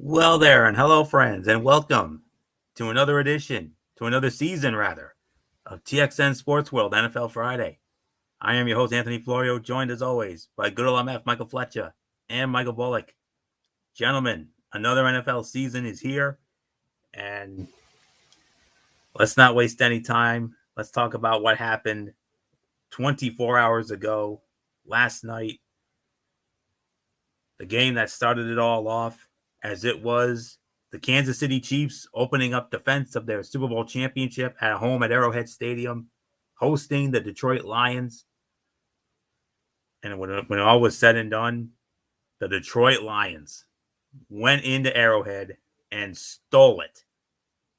Well, there, and hello, friends, and welcome to another edition, to another season, rather, of TXN Sports World NFL Friday. I am your host, Anthony Florio, joined as always by good old MF Michael Fletcher and Michael Bullock. Gentlemen, another NFL season is here, and let's not waste any time. Let's talk about what happened 24 hours ago, last night, the game that started it all off, as it was the Kansas City Chiefs opening up defense of their Super Bowl championship at home at Arrowhead Stadium, hosting the Detroit Lions. And when all was said and done, the Detroit Lions went into Arrowhead and stole it,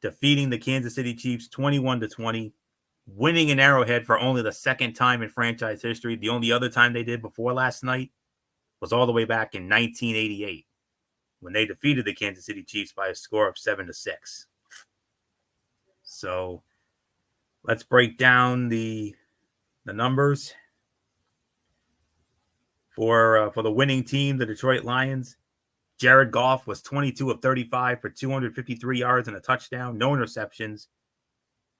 defeating the Kansas City Chiefs 21-20, winning in Arrowhead for only the second time in franchise history. The only other time they did before last night was all the way back in 1988 when they defeated the Kansas City Chiefs by a score of 7-6. So let's break down the numbers for the winning team, the Detroit Lions. Jared Goff was 22 of 35 for 253 yards and a touchdown, no interceptions.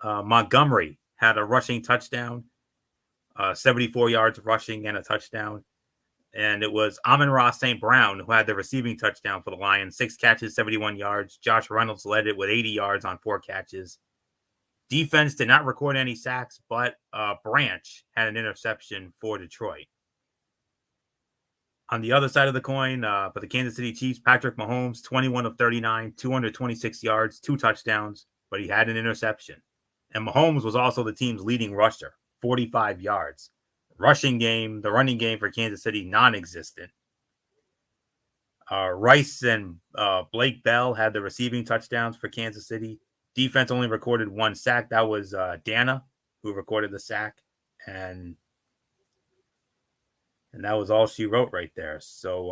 Montgomery had a rushing touchdown, 74 yards rushing and a touchdown. And it was Amon-Ra St. Brown who had the receiving touchdown for the Lions, 6 catches, 71 yards. Josh Reynolds led it with 80 yards on 4 catches. Defense did not record any sacks, but Branch had an interception for Detroit. On the other side of the coin, for the Kansas City Chiefs, Patrick Mahomes, 21 of 39, 226 yards, 2 touchdowns, but he had an interception. And Mahomes was also the team's leading rusher, 45 yards. Rushing game, the running game for Kansas City, non-existent. Rice and Blake Bell had the receiving touchdowns for Kansas City. Defense only recorded 1 sack. That was Dana who recorded the sack. And that was all she wrote right there. So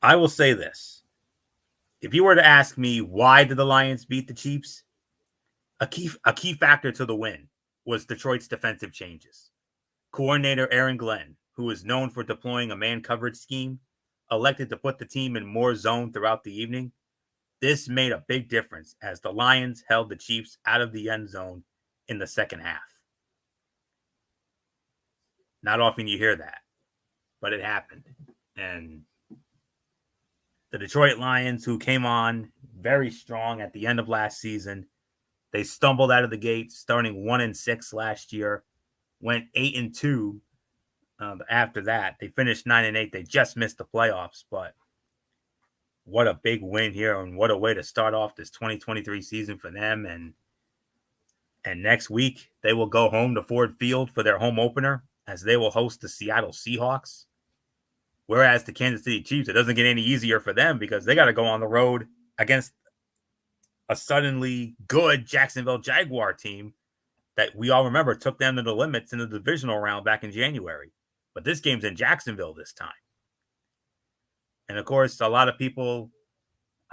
I will say this. If you were to ask me why did the Lions beat the Chiefs, a key factor to the win was Detroit's defensive changes. Coordinator Aaron Glenn, who is known for deploying a man coverage scheme, elected to put the team in more zone throughout the evening. This made a big difference as the Lions held the Chiefs out of the end zone in the second half. Not often you hear that, but it happened. And the Detroit Lions, who came on very strong at the end of last season, they stumbled out of the gate, starting 1-6 last year, went 8-2 after that. They finished 9-8. They just missed the playoffs, but what a big win here, and what a way to start off this 2023 season for them. And next week, they will go home to Ford Field for their home opener as they will host the Seattle Seahawks. Whereas the Kansas City Chiefs, it doesn't get any easier for them because they got to go on the road against a suddenly good Jacksonville Jaguar team that we all remember took them to the limits in the divisional round back in January. But this game's in Jacksonville this time. And of course, a lot of people,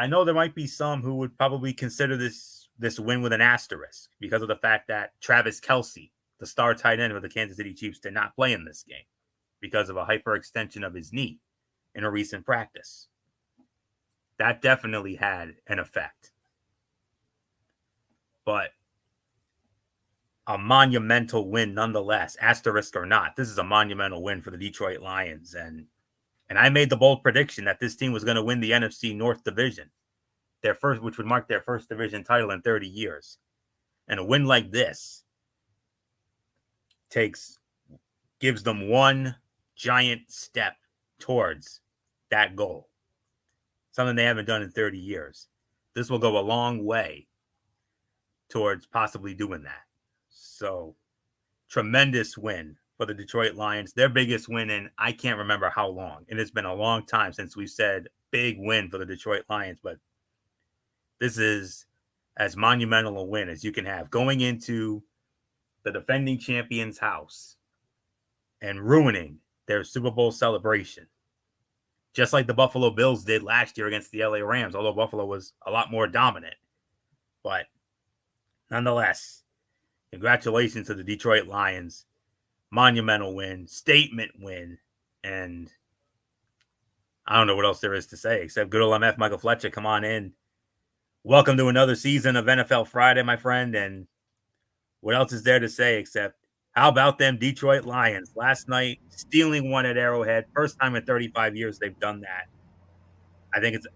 I know there might be some who would probably consider this win with an asterisk because of the fact that Travis Kelce, the star tight end of the Kansas City Chiefs, did not play in this game because of a hyperextension of his knee in a recent practice. That definitely had an effect. But a monumental win nonetheless, asterisk or not. This is a monumental win for the Detroit Lions. And I made the bold prediction that this team was going to win the NFC North Division, which would mark their first division title in 30 years. And a win like this gives them one giant step towards that goal, something they haven't done in 30 years. This will go a long way towards possibly doing that. So, tremendous win for the Detroit Lions. Their biggest win in I can't remember how long. And it's been a long time since we've said big win for the Detroit Lions. But this is as monumental a win as you can have, going into the defending champion's house and ruining their Super Bowl celebration. Just like the Buffalo Bills did last year against the LA Rams, although Buffalo was a lot more dominant. But nonetheless, congratulations to the Detroit Lions. Monumental win, statement win, and I don't know what else there is to say except good old MF Michael Fletcher. Come on in. Welcome to another season of NFL Friday, my friend. And what else is there to say except how about them Detroit Lions last night stealing one at Arrowhead? First time in 35 years they've done that. I think it's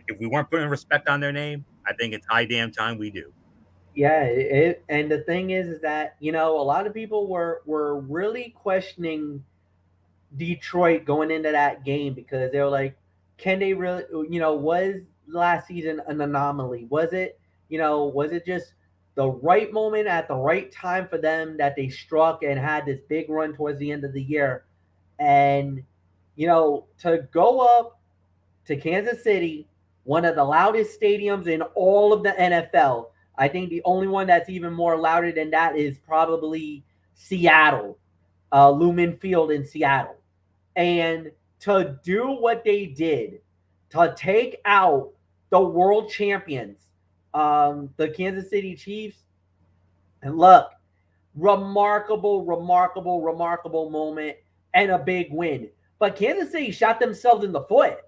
if we weren't putting respect on their name, I think it's high damn time we do. Yeah, and the thing is that a lot of people were really questioning Detroit going into that game because they were like, can they really? Was last season an anomaly? Was it just the right moment at the right time for them that they struck and had this big run towards the end of the year, and to go up to Kansas City, one of the loudest stadiums in all of the NFL. I think the only one that's even more louder than that is probably Seattle, Lumen Field in Seattle. And to do what they did, to take out the world champions, the Kansas City Chiefs, and look, remarkable moment and a big win. But Kansas City shot themselves in the foot.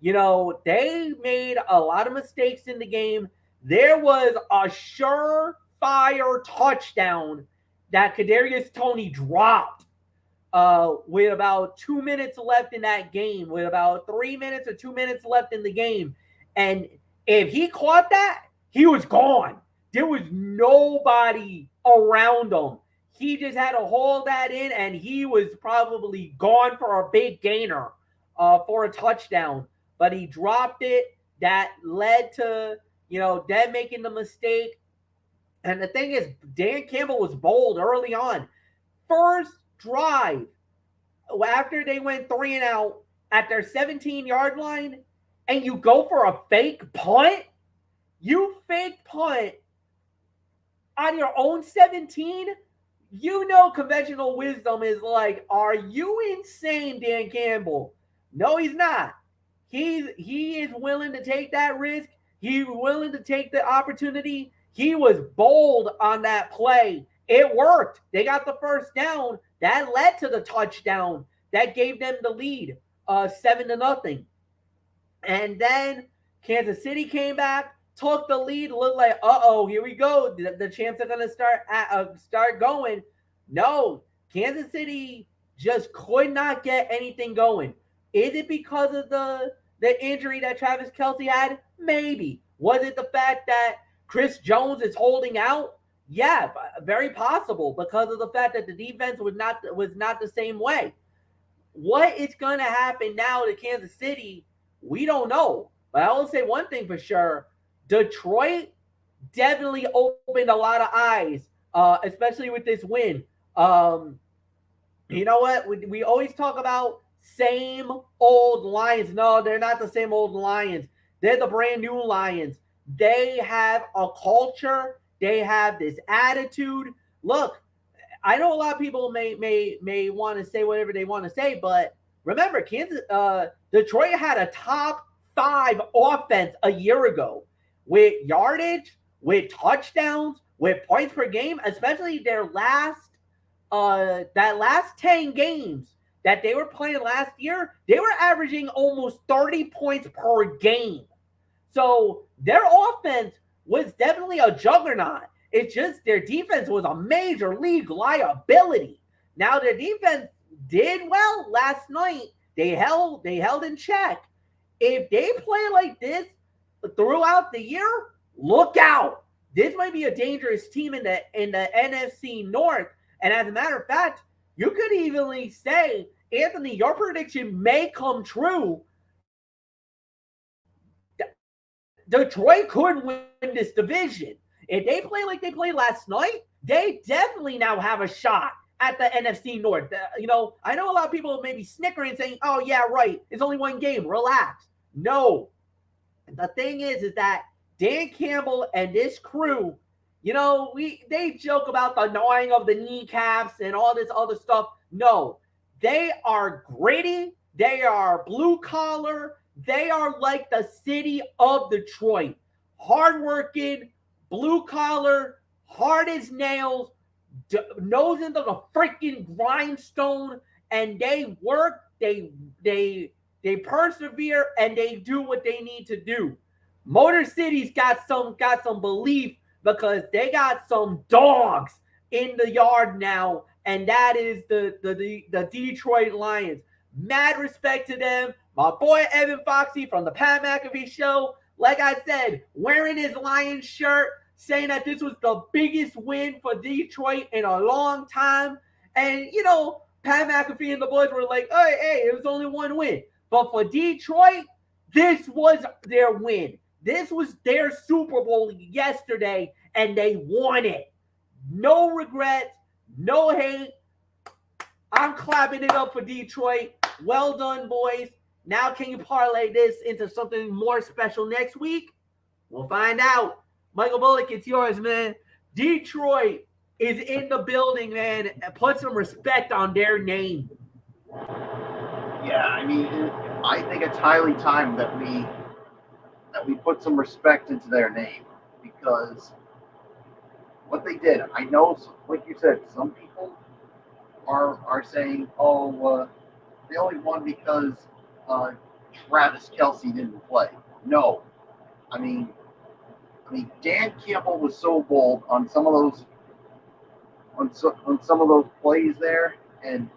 They made a lot of mistakes in the game. There was a surefire touchdown that Kadarius Toney dropped with about 2 minutes left in that game, with about 3 minutes or 2 minutes left in the game. And if he caught that, he was gone. There was nobody around him. He just had to hold that in, and he was probably gone for a big gainer for a touchdown. But he dropped it. That led to, them making the mistake. And the thing is, Dan Campbell was bold early on. First drive, after they went 3-and-out at their 17-yard line, and you go for a fake punt? You fake punt on your own 17? Conventional wisdom is like, are you insane, Dan Campbell? No, he's not. He is willing to take that risk. He's willing to take the opportunity. He was bold on that play. It worked. They got the first down. That led to the touchdown. That gave them the lead, 7-0. And then Kansas City came back, took the lead, looked like, here we go. The champs are going to start going. No, Kansas City just could not get anything going. Is it because of the injury that Travis Kelce had? Maybe. Was it the fact that Chris Jones is holding out? Yeah, very possible, because of the fact that the defense was not the same way. What is going to happen now to Kansas City, we don't know. But I will say one thing for sure. Detroit definitely opened a lot of eyes, especially with this win. You know what? We always talk about same old Lions. No, they're not the same old Lions. They're the brand new Lions. They have a culture. They have this attitude. Look, I know a lot of people may want to say whatever they want to say, but remember, Detroit had a top 5 offense a year ago with yardage, with touchdowns, with points per game, especially their last 10 games that they were playing last year. They were averaging almost 30 points per game. So their offense was definitely a juggernaut. It's just their defense was a major league liability. Now their defense did well last night. They held in check. If they play like this throughout the year, look out. This might be a dangerous team in the NFC North. And as a matter of fact, you could evenly say, Anthony, your prediction may come true. Detroit could win this division. If they play like they played last night, they definitely now have a shot at the NFC North. I know a lot of people may be snickering saying, oh, yeah, right, it's only one game, relax. No. The thing is that Dan Campbell and this crew, they joke about the gnawing of the kneecaps and all this other stuff. No, they are gritty. They are blue collar. They are like the city of Detroit. Hardworking, blue collar, hard as nails, nose into the freaking grindstone, and they work. They They persevere and they do what they need to do. Motor City's got some belief because they got some dogs in the yard now, and that is the Detroit Lions. Mad respect to them. My boy Evan Foxy from the Pat McAfee Show, like I said, wearing his Lions shirt, saying that this was the biggest win for Detroit in a long time. And, Pat McAfee and the boys were like, hey, it was only one win. But for Detroit, this was their win. This was their Super Bowl yesterday, and they won it. No regrets, no hate. I'm clapping it up for Detroit. Well done, boys. Now can you parlay this into something more special next week? We'll find out. Michael Bullock, it's yours, man. Detroit is in the building, man. Put some respect on their name. Yeah, I mean, I think it's highly time that we put some respect into their name, because what they did, I know, like you said, some people are saying, they only won because Travis Kelce didn't play. No, I mean, Dan Campbell was so bold on some of those plays there, and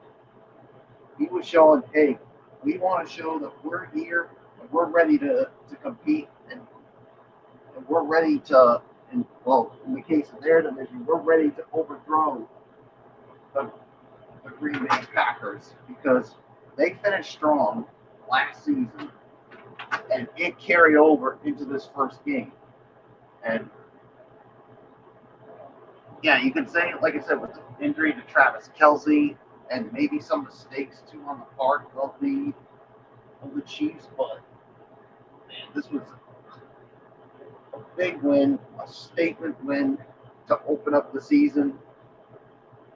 he was showing, hey, we want to show that we're here and we're ready to compete, and we're ready to, in the case of their division, we're ready to overthrow the Green Bay Packers, because they finished strong last season and it carried over into this first game. And yeah, you can say, like I said, with the injury to Travis Kelce and maybe some mistakes too on the part of the Chiefs, but man, this was a big win, a statement win to open up the season.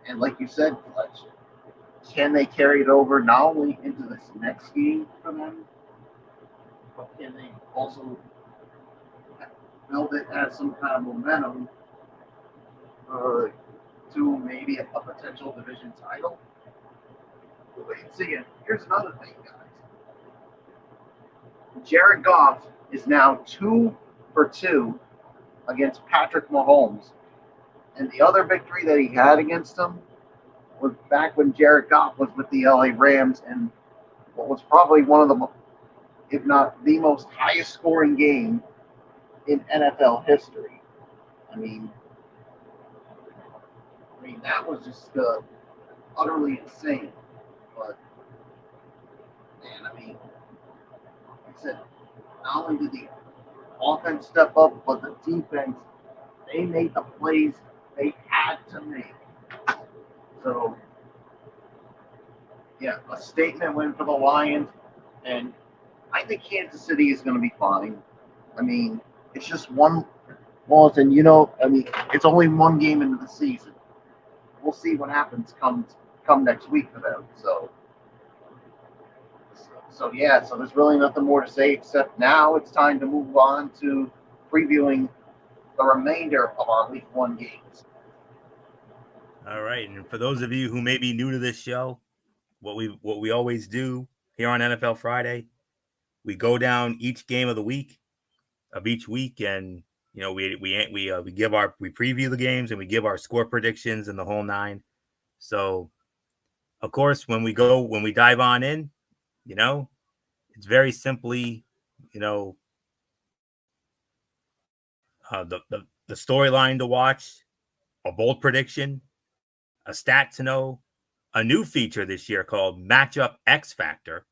And like you said, Fletch, can they carry it over not only into this next game for them, but can they also build it as some kind of momentum to maybe a potential division title? We'll wait and see. And here's another thing, guys. Jared Goff is now 2 for 2 against Patrick Mahomes. And the other victory that he had against him was back when Jared Goff was with the LA Rams, and what was probably one of the, if not the most highest scoring game in NFL history. I mean that was just utterly insane. But man, like I said, not only did the offense step up, but the defense, they made the plays they had to make. So, yeah, a statement win for the Lions, and I think Kansas City is going to be fine. I mean, it's just one loss, and it's only one game into the season. We'll see what happens come next week for them. So there's really nothing more to say, except now it's time to move on to previewing the remainder of our Week 1 games. All right, and for those of you who may be new to this show, what we always do here on NFL Friday, we go down each game of each week, and we preview the games and we give our score predictions and the whole nine. So, of course, when we dive on in, it's very simply, the storyline to watch, a bold prediction, a stat to know, a new feature this year called Matchup X Factor,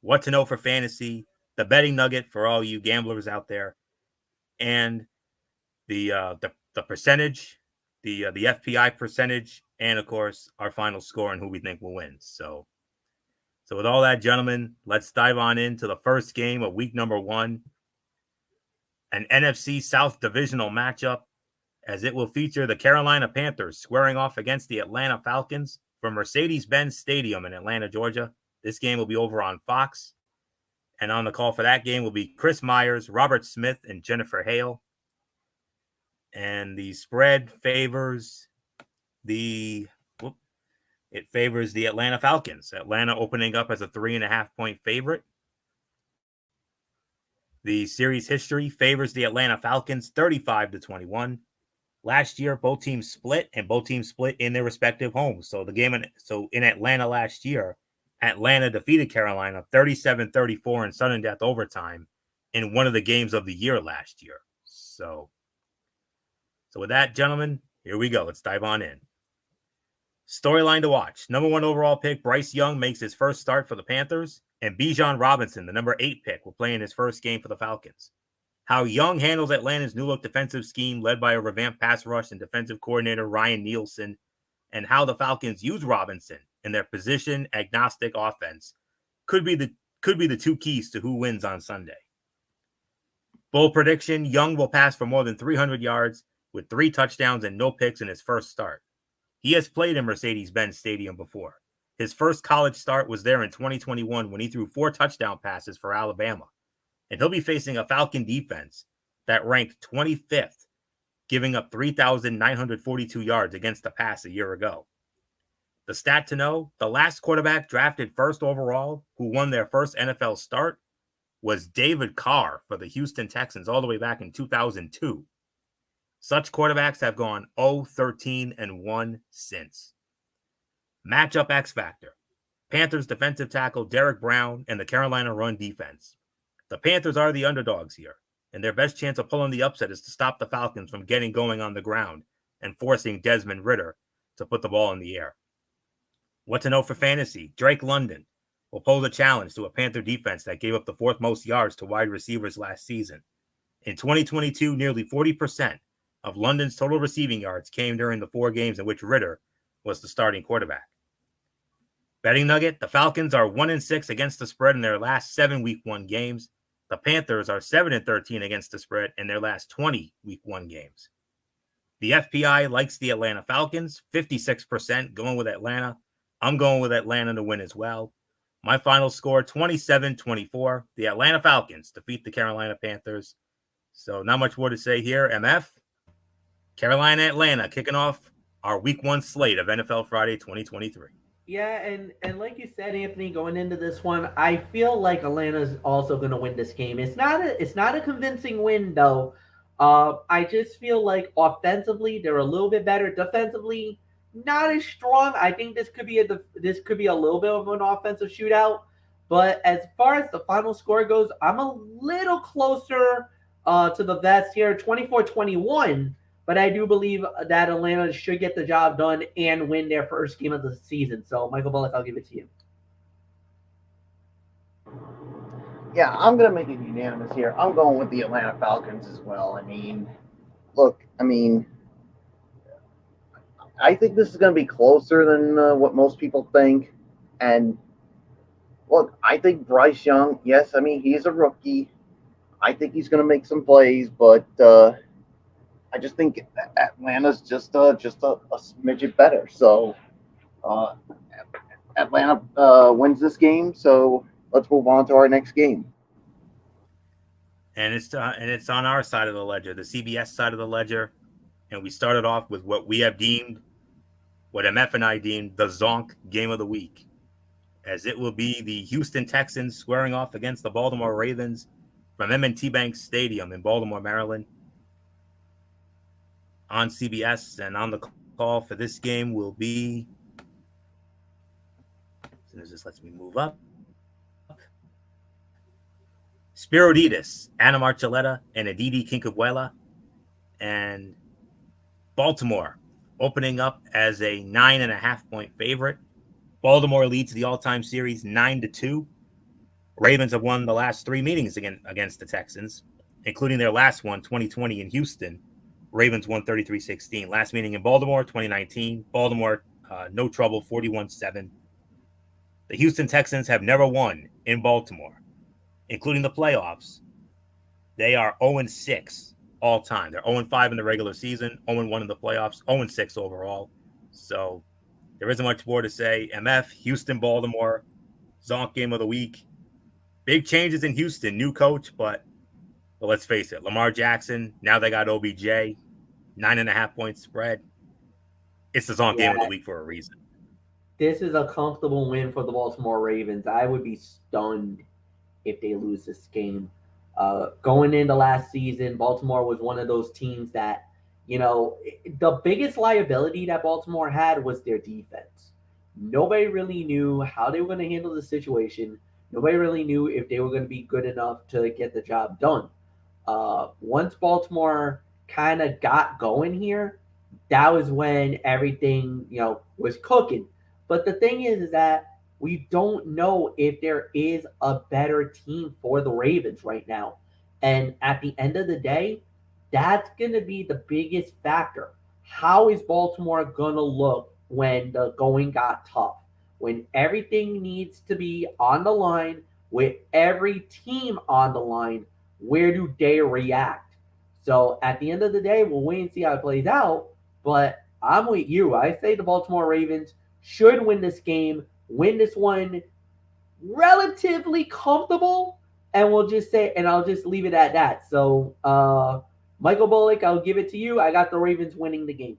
what to know for fantasy, the betting nugget for all you gamblers out there, and the percentage, the FPI percentage, and of course our final score and who we think will win. So with all that, gentlemen, let's dive on into the first game of week number 1, an NFC South divisional matchup, as it will feature the Carolina Panthers squaring off against the Atlanta Falcons from Mercedes-Benz Stadium in Atlanta, Georgia. This game will be over on Fox. And on the call for that game will be Chris Myers, Robert Smith, and Jennifer Hale. And the spread favors the Atlanta Falcons. Atlanta opening up as a 3.5-point favorite. The series history favors the Atlanta Falcons 35-21. Last year, both teams split, and both teams split in their respective homes. So in Atlanta last year, Atlanta defeated Carolina 37-34 in sudden death overtime in one of the games of the year last year. So with that, gentlemen, here we go. Let's dive on in. Storyline to watch. Number 1 overall pick, Bryce Young, makes his first start for the Panthers, and Bijan Robinson, the number 8 pick, will play in his first game for the Falcons. How Young handles Atlanta's new-look defensive scheme led by a revamped pass rush and defensive coordinator Ryan Nielsen, and how the Falcons use Robinson in their position-agnostic offense could be the 2 keys to who wins on Sunday. Bold prediction, Young will pass for more than 300 yards with 3 touchdowns and no picks in his first start. He has played in Mercedes-Benz Stadium before. His first college start was there in 2021 when he threw 4 touchdown passes for Alabama. And he'll be facing a Falcon defense that ranked 25th, giving up 3,942 yards against the pass a year ago. The stat to know, the last quarterback drafted first overall who won their first NFL start was David Carr for the Houston Texans all the way back in 2002. Such quarterbacks have gone 0-13-1 since. Matchup X Factor. Panthers defensive tackle Derek Brown and the Carolina run defense. The Panthers are the underdogs here, and their best chance of pulling the upset is to stop the Falcons from getting going on the ground and forcing Desmond Ridder to put the ball in the air. What to know for fantasy? Drake London will pose a challenge to a Panther defense that gave up the 4th most yards to wide receivers last season. In 2022, nearly 40% of London's total receiving yards came during the 4 games in which Ridder was the starting quarterback. Betting nugget, the Falcons are 1-6 against the spread in their last 7 Week 1 games. The Panthers are 7-13 against the spread in their last 20 Week 1 games. The FPI likes the Atlanta Falcons, 56% going with Atlanta. I'm going with Atlanta to win as well. My final score, 27-24. The Atlanta Falcons defeat the Carolina Panthers. So not much more to say here. MF, Carolina, Atlanta, kicking off our Week 1 slate of NFL Friday 2023. Yeah, and like you said, Anthony, going into this one, I feel like Atlanta's also going to win this game. It's not a convincing win though. I just feel like offensively they're a little bit better. Defensively, not as strong. I think this could be a little bit of an offensive shootout. But as far as the final score goes, I'm a little closer to the vest here, 24-21. But I do believe that Atlanta should get the job done and win their first game of the season. So, Michael Bullock, I'll give it to you. Yeah, I'm going to make it unanimous here. I'm going with the Atlanta Falcons as well. I mean, look, I think this is going to be closer than what most people think. And, look, I think Bryce Young, yes, he's a rookie. I think he's going to make some plays, but I just think Atlanta's just a smidget better. So Atlanta wins this game. So let's move on to our next game. And it's on our side of the ledger, the CBS side of the ledger. And we started off with what MF and I deemed the Zonk game of the week, as it will be the Houston Texans squaring off against the Baltimore Ravens from M&T Bank Stadium in Baltimore, Maryland. On CBS, and on the call for this game will be, as soon as this lets me move up, Spiriditas, Anna Marcelletta, and Aditi Kinkabuela, and Baltimore opening up as a 9.5-point favorite. Baltimore leads the all-time series 9-2. Ravens have won the last 3 meetings against the Texans, including their last one, 2020 in Houston. Ravens won 33-16. Last meeting in Baltimore, 2019. Baltimore, no trouble, 41-7. The Houston Texans have never won in Baltimore, including the playoffs. They are 0-6 all time. They're 0-5 in the regular season, 0-1 in the playoffs, 0-6 overall. So there isn't much more to say. MF, Houston, Baltimore, Zonk game of the week. Big changes in Houston, new coach, but let's face it, Lamar Jackson, now they got OBJ, 9.5-point spread. It's the Zonk game of the week for a reason. This is a comfortable win for the Baltimore Ravens. I would be stunned if they lose this game. Going into last season, Baltimore was one of those teams that, the biggest liability that Baltimore had was their defense. Nobody really knew how they were going to handle the situation. Nobody really knew if they were going to be good enough to get the job done. Once Baltimore kind of got going here, that was when everything, was cooking. But the thing is that we don't know if there is a better team for the Ravens right now. And at the end of the day, that's going to be the biggest factor. How is Baltimore going to look when the going got tough? When everything needs to be on the line, with every team on the line, where do they react? So at the end of the day, we'll wait and see how it plays out. But I'm with you. I say the Baltimore Ravens should win this game, win this one relatively comfortable, and we'll just say, and I'll just leave it at that. So, Michael Bullock, I'll give it to you. I got the Ravens winning the game.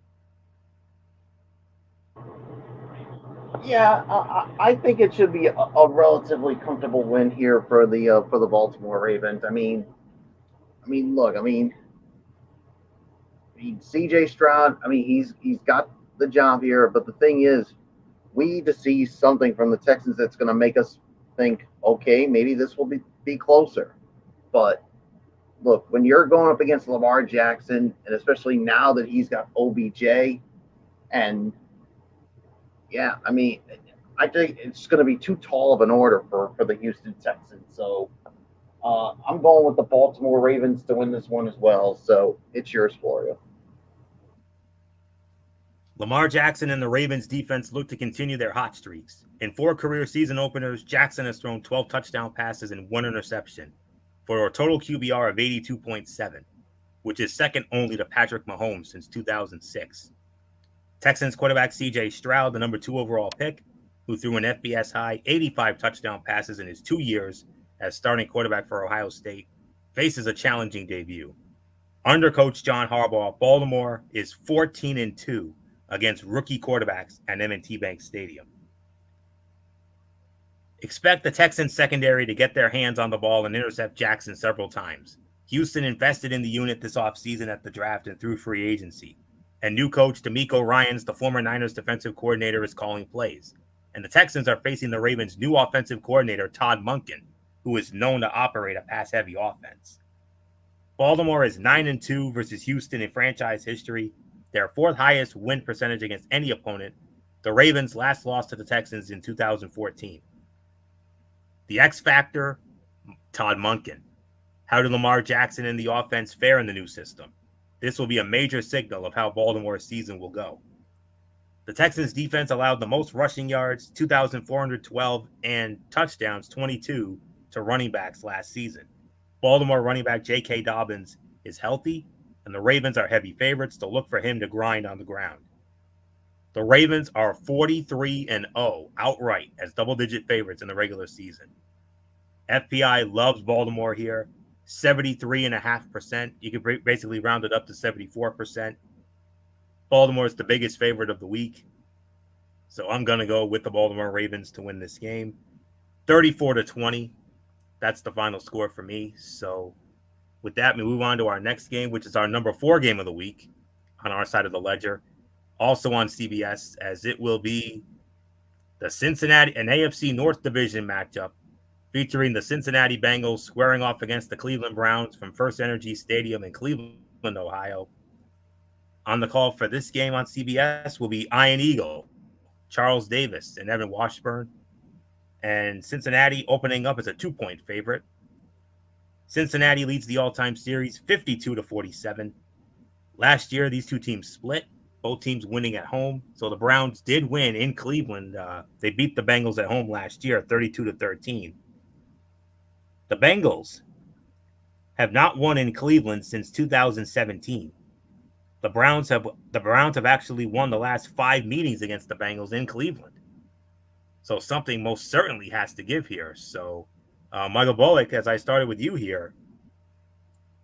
Yeah, I think it should be a relatively comfortable win here for the Baltimore Ravens. Look, C.J. Stroud. He's got the job here, but the thing is, we need to see something from the Texans that's going to make us think, okay, maybe this will be closer. But look, when you're going up against Lamar Jackson, and especially now that he's got OBJ, and yeah, I think it's going to be too tall of an order for the Houston Texans. So I'm going with the Baltimore Ravens to win this one as well. So it's yours, Florio. Lamar Jackson and the Ravens defense look to continue their hot streaks. In 4 career season openers, Jackson has thrown 12 touchdown passes and 1 interception for a total QBR of 82.7, which is second only to Patrick Mahomes since 2006. Texans quarterback C.J. Stroud, the number 2 overall pick, who threw an FBS high 85 touchdown passes in his 2 years as starting quarterback for Ohio State, faces a challenging debut. Under coach John Harbaugh, Baltimore is 14-2 against rookie quarterbacks at M&T Bank Stadium. Expect the Texans secondary to get their hands on the ball and intercept Jackson several times. Houston invested in the unit this offseason at the draft and through free agency. And new coach DeMeco Ryans, the former Niners defensive coordinator, is calling plays. And the Texans are facing the Ravens' new offensive coordinator, Todd Monken, who is known to operate a pass-heavy offense. Baltimore is 9-2 versus Houston in franchise history, their 4th highest win percentage against any opponent. The Ravens last lost to the Texans in 2014. The X factor, Todd Monken. How did Lamar Jackson and the offense fare in the new system? This will be a major signal of how Baltimore's season will go. The Texans defense allowed the most rushing yards, 2,412, and touchdowns, 22, to running backs last season. Baltimore running back J.K. Dobbins is healthy, and the Ravens are heavy favorites to look for him to grind on the ground. The Ravens are 43-0 outright as double-digit favorites in the regular season. FPI loves Baltimore here, 73.5%. You could basically round it up to 74%. Baltimore is the biggest favorite of the week, so I'm going to go with the Baltimore Ravens to win this game. 34-20. That's the final score for me. So with that, we move on to our next game, which is our number 4 game of the week on our side of the ledger. Also on CBS, as it will be the Cincinnati, an AFC North Division matchup featuring the Cincinnati Bengals squaring off against the Cleveland Browns from First Energy Stadium in Cleveland, Ohio. On the call for this game on CBS will be Ian Eagle, Charles Davis, and Evan Washburn. And Cincinnati opening up as a 2-point favorite. Cincinnati leads the all-time series 52-47. Last year, these two teams split, both teams winning at home. So the Browns did win in Cleveland. They beat the Bengals at home last year, 32-13. The Bengals have not won in Cleveland since 2017. The Browns have actually won the last 5 meetings against the Bengals in Cleveland. So something most certainly has to give here. So, Michael Bullock, as I started with you here,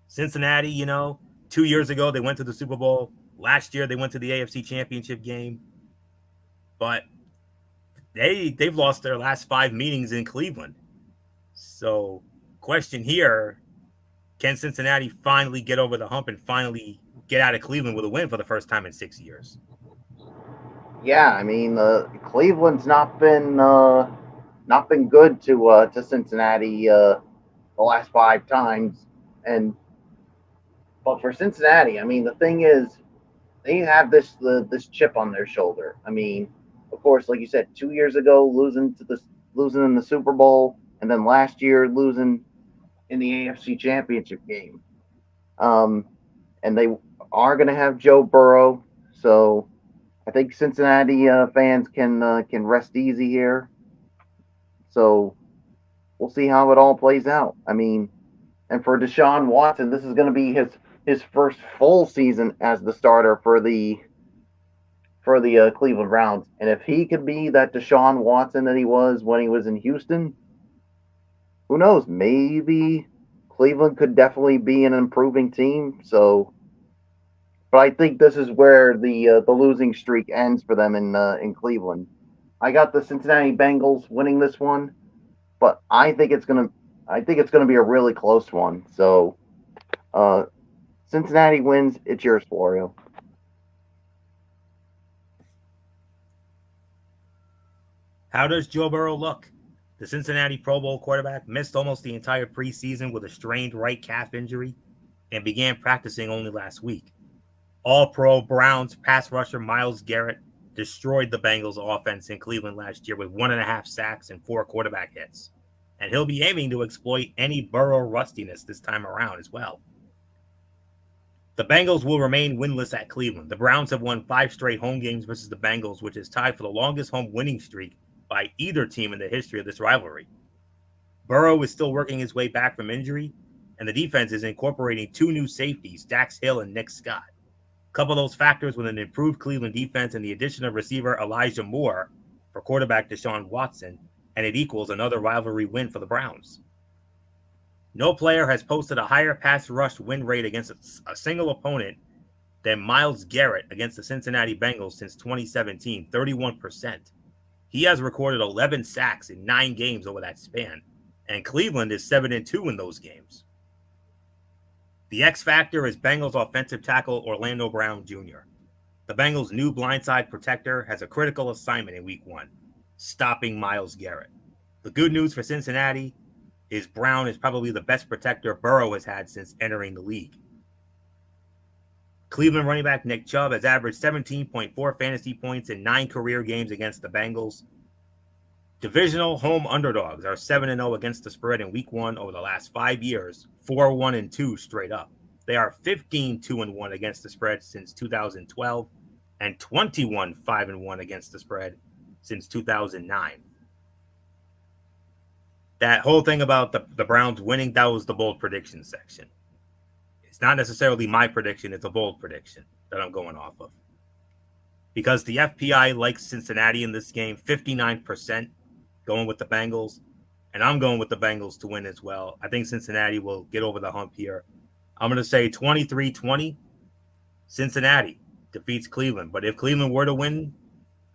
Cincinnati, 2 years ago they went to the Super Bowl. Last year they went to the AFC Championship game. But they've lost their last 5 meetings in Cleveland. So, question here, Can Cincinnati finally get over the hump and finally get out of Cleveland with a win for the first time in 6 years? Yeah, I mean, Cleveland's not been good to Cincinnati the last 5 times, and but for Cincinnati, I mean, the thing is, they have this chip on their shoulder. I mean, of course, like you said, 2 years ago losing in the Super Bowl, and then last year losing in the AFC Championship game. Um, and they are going to have Joe Burrow, so I think Cincinnati fans can rest easy here. So we'll see how it all plays out. I mean, and for Deshaun Watson, this is going to be his first full season as the starter for the Cleveland Browns. And if he could be that Deshaun Watson that he was when he was in Houston, who knows? Maybe Cleveland could definitely be an improving team. So, but I think this is where the losing streak ends for them in Cleveland. I got the Cincinnati Bengals winning this one, but I think it's gonna be a really close one. So, uh, Cincinnati wins. It's yours, Florio. How does Joe Burrow look? The Cincinnati Pro Bowl quarterback missed almost the entire preseason with a strained right calf injury and began practicing only last week. All Pro Browns pass rusher Myles Garrett destroyed the Bengals offense in Cleveland last year with 1.5 sacks and 4 quarterback hits. And he'll be aiming to exploit any Burrow rustiness this time around as well. The Bengals will remain winless at Cleveland. The Browns have won 5 straight home games versus the Bengals, which is tied for the longest home winning streak by either team in the history of this rivalry. Burrow is still working his way back from injury, and the defense is incorporating 2 new safeties, Dax Hill and Nick Scott. Couple those factors with an improved Cleveland defense and the addition of receiver Elijah Moore for quarterback Deshaun Watson, and it equals another rivalry win for the Browns. No player has posted a higher pass rush win rate against a single opponent than Myles Garrett against the Cincinnati Bengals since 2017, 31%. He has recorded 11 sacks in 9 games over that span, and Cleveland is 7-2 in those games. The X factor is Bengals offensive tackle Orlando Brown Jr. The Bengals' new blindside protector has a critical assignment in week 1, stopping Myles Garrett. The good news for Cincinnati is Brown is probably the best protector Burrow has had since entering the league. Cleveland running back Nick Chubb has averaged 17.4 fantasy points in 9 career games against the Bengals. Divisional home underdogs are 7-0 against the spread in week 1 over the last 5 years, 4-1-2 straight up. They are 15-2-1 against the spread since 2012 and 21-5-1 against the spread since 2009. That whole thing about the Browns winning, that was the bold prediction section. It's not necessarily my prediction, it's a bold prediction that I'm going off of. Because the FPI likes Cincinnati in this game, 59% going with the Bengals, and I'm going with the Bengals to win as well. I think Cincinnati will get over the hump here. I'm going to say 23-20, Cincinnati defeats Cleveland. But if Cleveland were to win,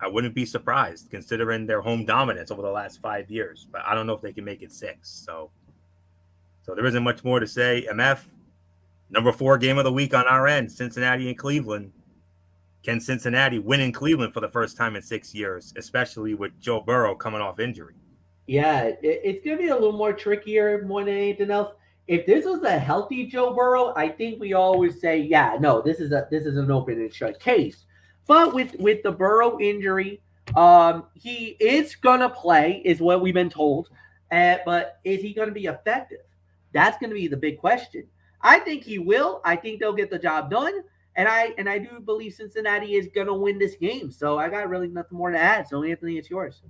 I wouldn't be surprised considering their home dominance over the last 5 years. But I don't know if they can make it 6. So there isn't much more to say. MF, number 4 game of the week on our end, Cincinnati and Cleveland. Can Cincinnati win in Cleveland for the first time in 6 years, especially with Joe Burrow coming off injury? Yeah, it's going to be a little more trickier more than anything else. If this was a healthy Joe Burrow, I think we always say, yeah, no, this is an open and shut case. But with the Burrow injury, he is going to play, is what we've been told. But is he going to be effective? That's going to be the big question. I think he will. I think they'll get the job done. And I do believe Cincinnati is going to win this game. So I got really nothing more to add. So, Anthony, it's yours.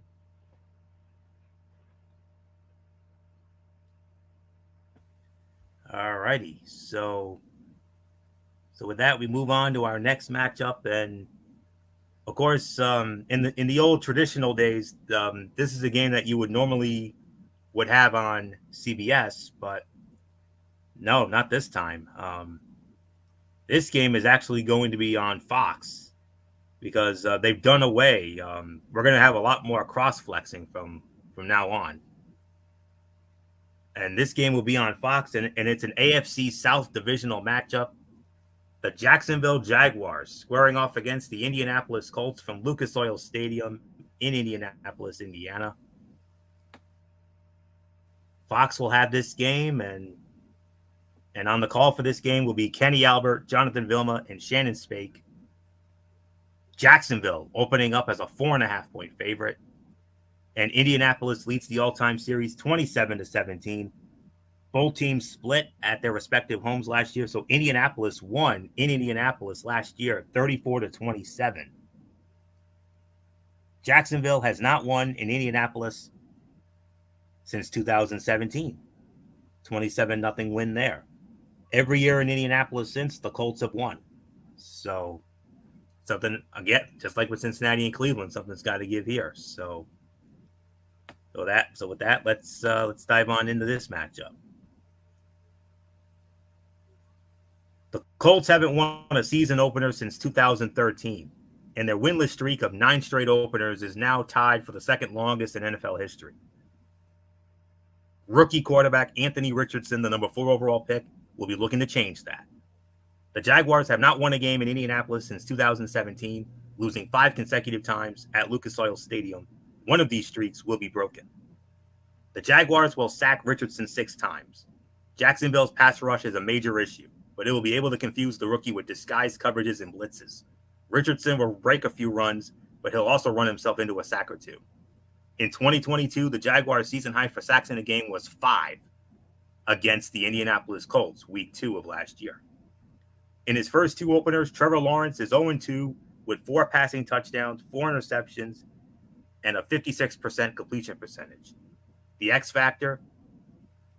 All righty. So with that, we move on to our next matchup. And, of course, in the old traditional days, this is a game that you would normally would have on CBS. But, no, not this time. This game is actually going to be on Fox because they've done away. We're going to have a lot more cross-flexing from now on. And this game will be on Fox, and it's an AFC South divisional matchup. The Jacksonville Jaguars squaring off against the Indianapolis Colts from Lucas Oil Stadium in Indianapolis, Indiana. Fox will have this game, and on the call for this game will be Kenny Albert, Jonathan Vilma, and Shannon Spake. Jacksonville opening up as a 4.5-point favorite, and Indianapolis leads the all-time series 27-17. Both teams split at their respective homes last year, so Indianapolis won in Indianapolis last year 34-27. Jacksonville has not won in Indianapolis since 2017. 27-0 win there. Every year in Indianapolis since, the Colts have won. So something, again, just like with Cincinnati and Cleveland, something's got to give here. So with that, let's dive on into this matchup. The Colts haven't won a season opener since 2013, and their winless streak of 9 straight openers is now tied for the second longest in NFL history. Rookie quarterback Anthony Richardson, the number 4 overall pick, will be looking to change that. The Jaguars have not won a game in Indianapolis since 2017, losing 5 consecutive times at Lucas Oil Stadium. One of these streaks will be broken. The Jaguars will sack Richardson 6 times. Jacksonville's pass rush is a major issue, but it will be able to confuse the rookie with disguised coverages and blitzes. Richardson will break a few runs, but he'll also run himself into a sack or 2. In 2022, the Jaguars' season high for sacks in a game was 5 against the Indianapolis Colts, week 2 of last year. In his first 2 openers, Trevor Lawrence is 0-2 with 4 passing touchdowns, 4 interceptions, and a 56% completion percentage. The X factor,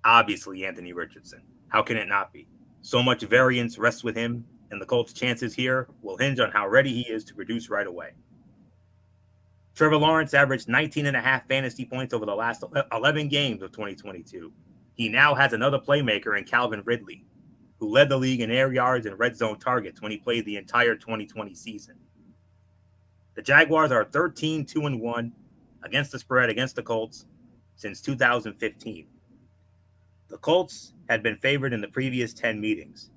obviously Anthony Richardson. How can it not be? So much variance rests with him, and the Colts' chances here will hinge on how ready he is to produce right away. Trevor Lawrence averaged 19.5 fantasy points over the last 11 games of 2022. He now has another playmaker in Calvin Ridley, who led the league in air yards and red zone targets when he played the entire 2020 season. The Jaguars are 13-2-1 against the spread against the Colts since 2015. The Colts had been favored in the previous 10 meetings.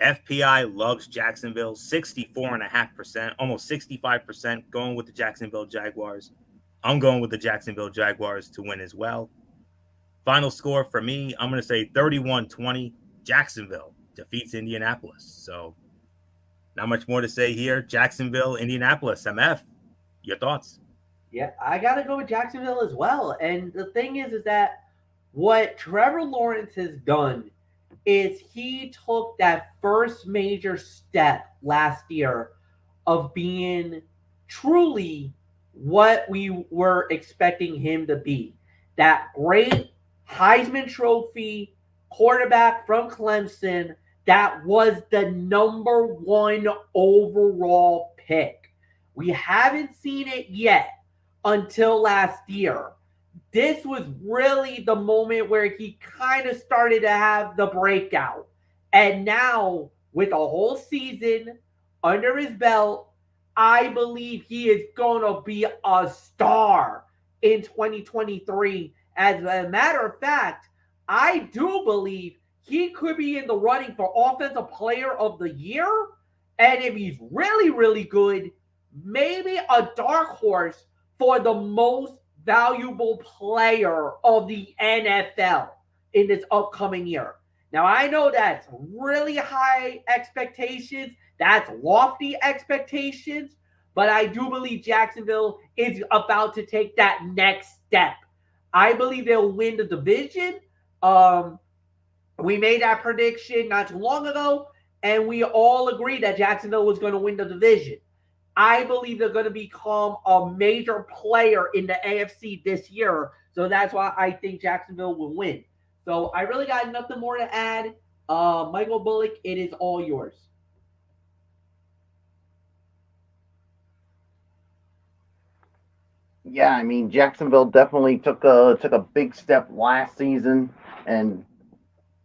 FPI loves Jacksonville, 64.5%, almost 65% going with the Jacksonville Jaguars. I'm going with the Jacksonville Jaguars to win as well. Final score for me, I'm going to say 31-20. Jacksonville defeats Indianapolis. So not much more to say here. Jacksonville, Indianapolis. MF, your thoughts? Yeah, I got to go with Jacksonville as well. And the thing is that what Trevor Lawrence has done is he took that first major step last year of being truly what we were expecting him to be. That great Heisman Trophy quarterback from Clemson that was the number 1 overall pick. We haven't seen it yet until last year. This was really the moment where he kind of started to have the breakout. And now, with a whole season under his belt, I believe he is going to be a star in 2023. As a matter of fact, I do believe he could be in the running for Offensive Player of the Year. And if he's really, really good, maybe a dark horse for the most valuable player of the NFL in this upcoming year. Now, I know that's really high expectations. That's lofty expectations. But I do believe Jacksonville is about to take that next step. I believe they'll win the division. We made that prediction not too long ago, and we all agreed that Jacksonville was going to win the division. I believe they're going to become a major player in the AFC this year. So that's why I think Jacksonville will win. So I really got nothing more to add. Michael Bullock, it is all yours. Yeah, I mean Jacksonville definitely took a big step last season, and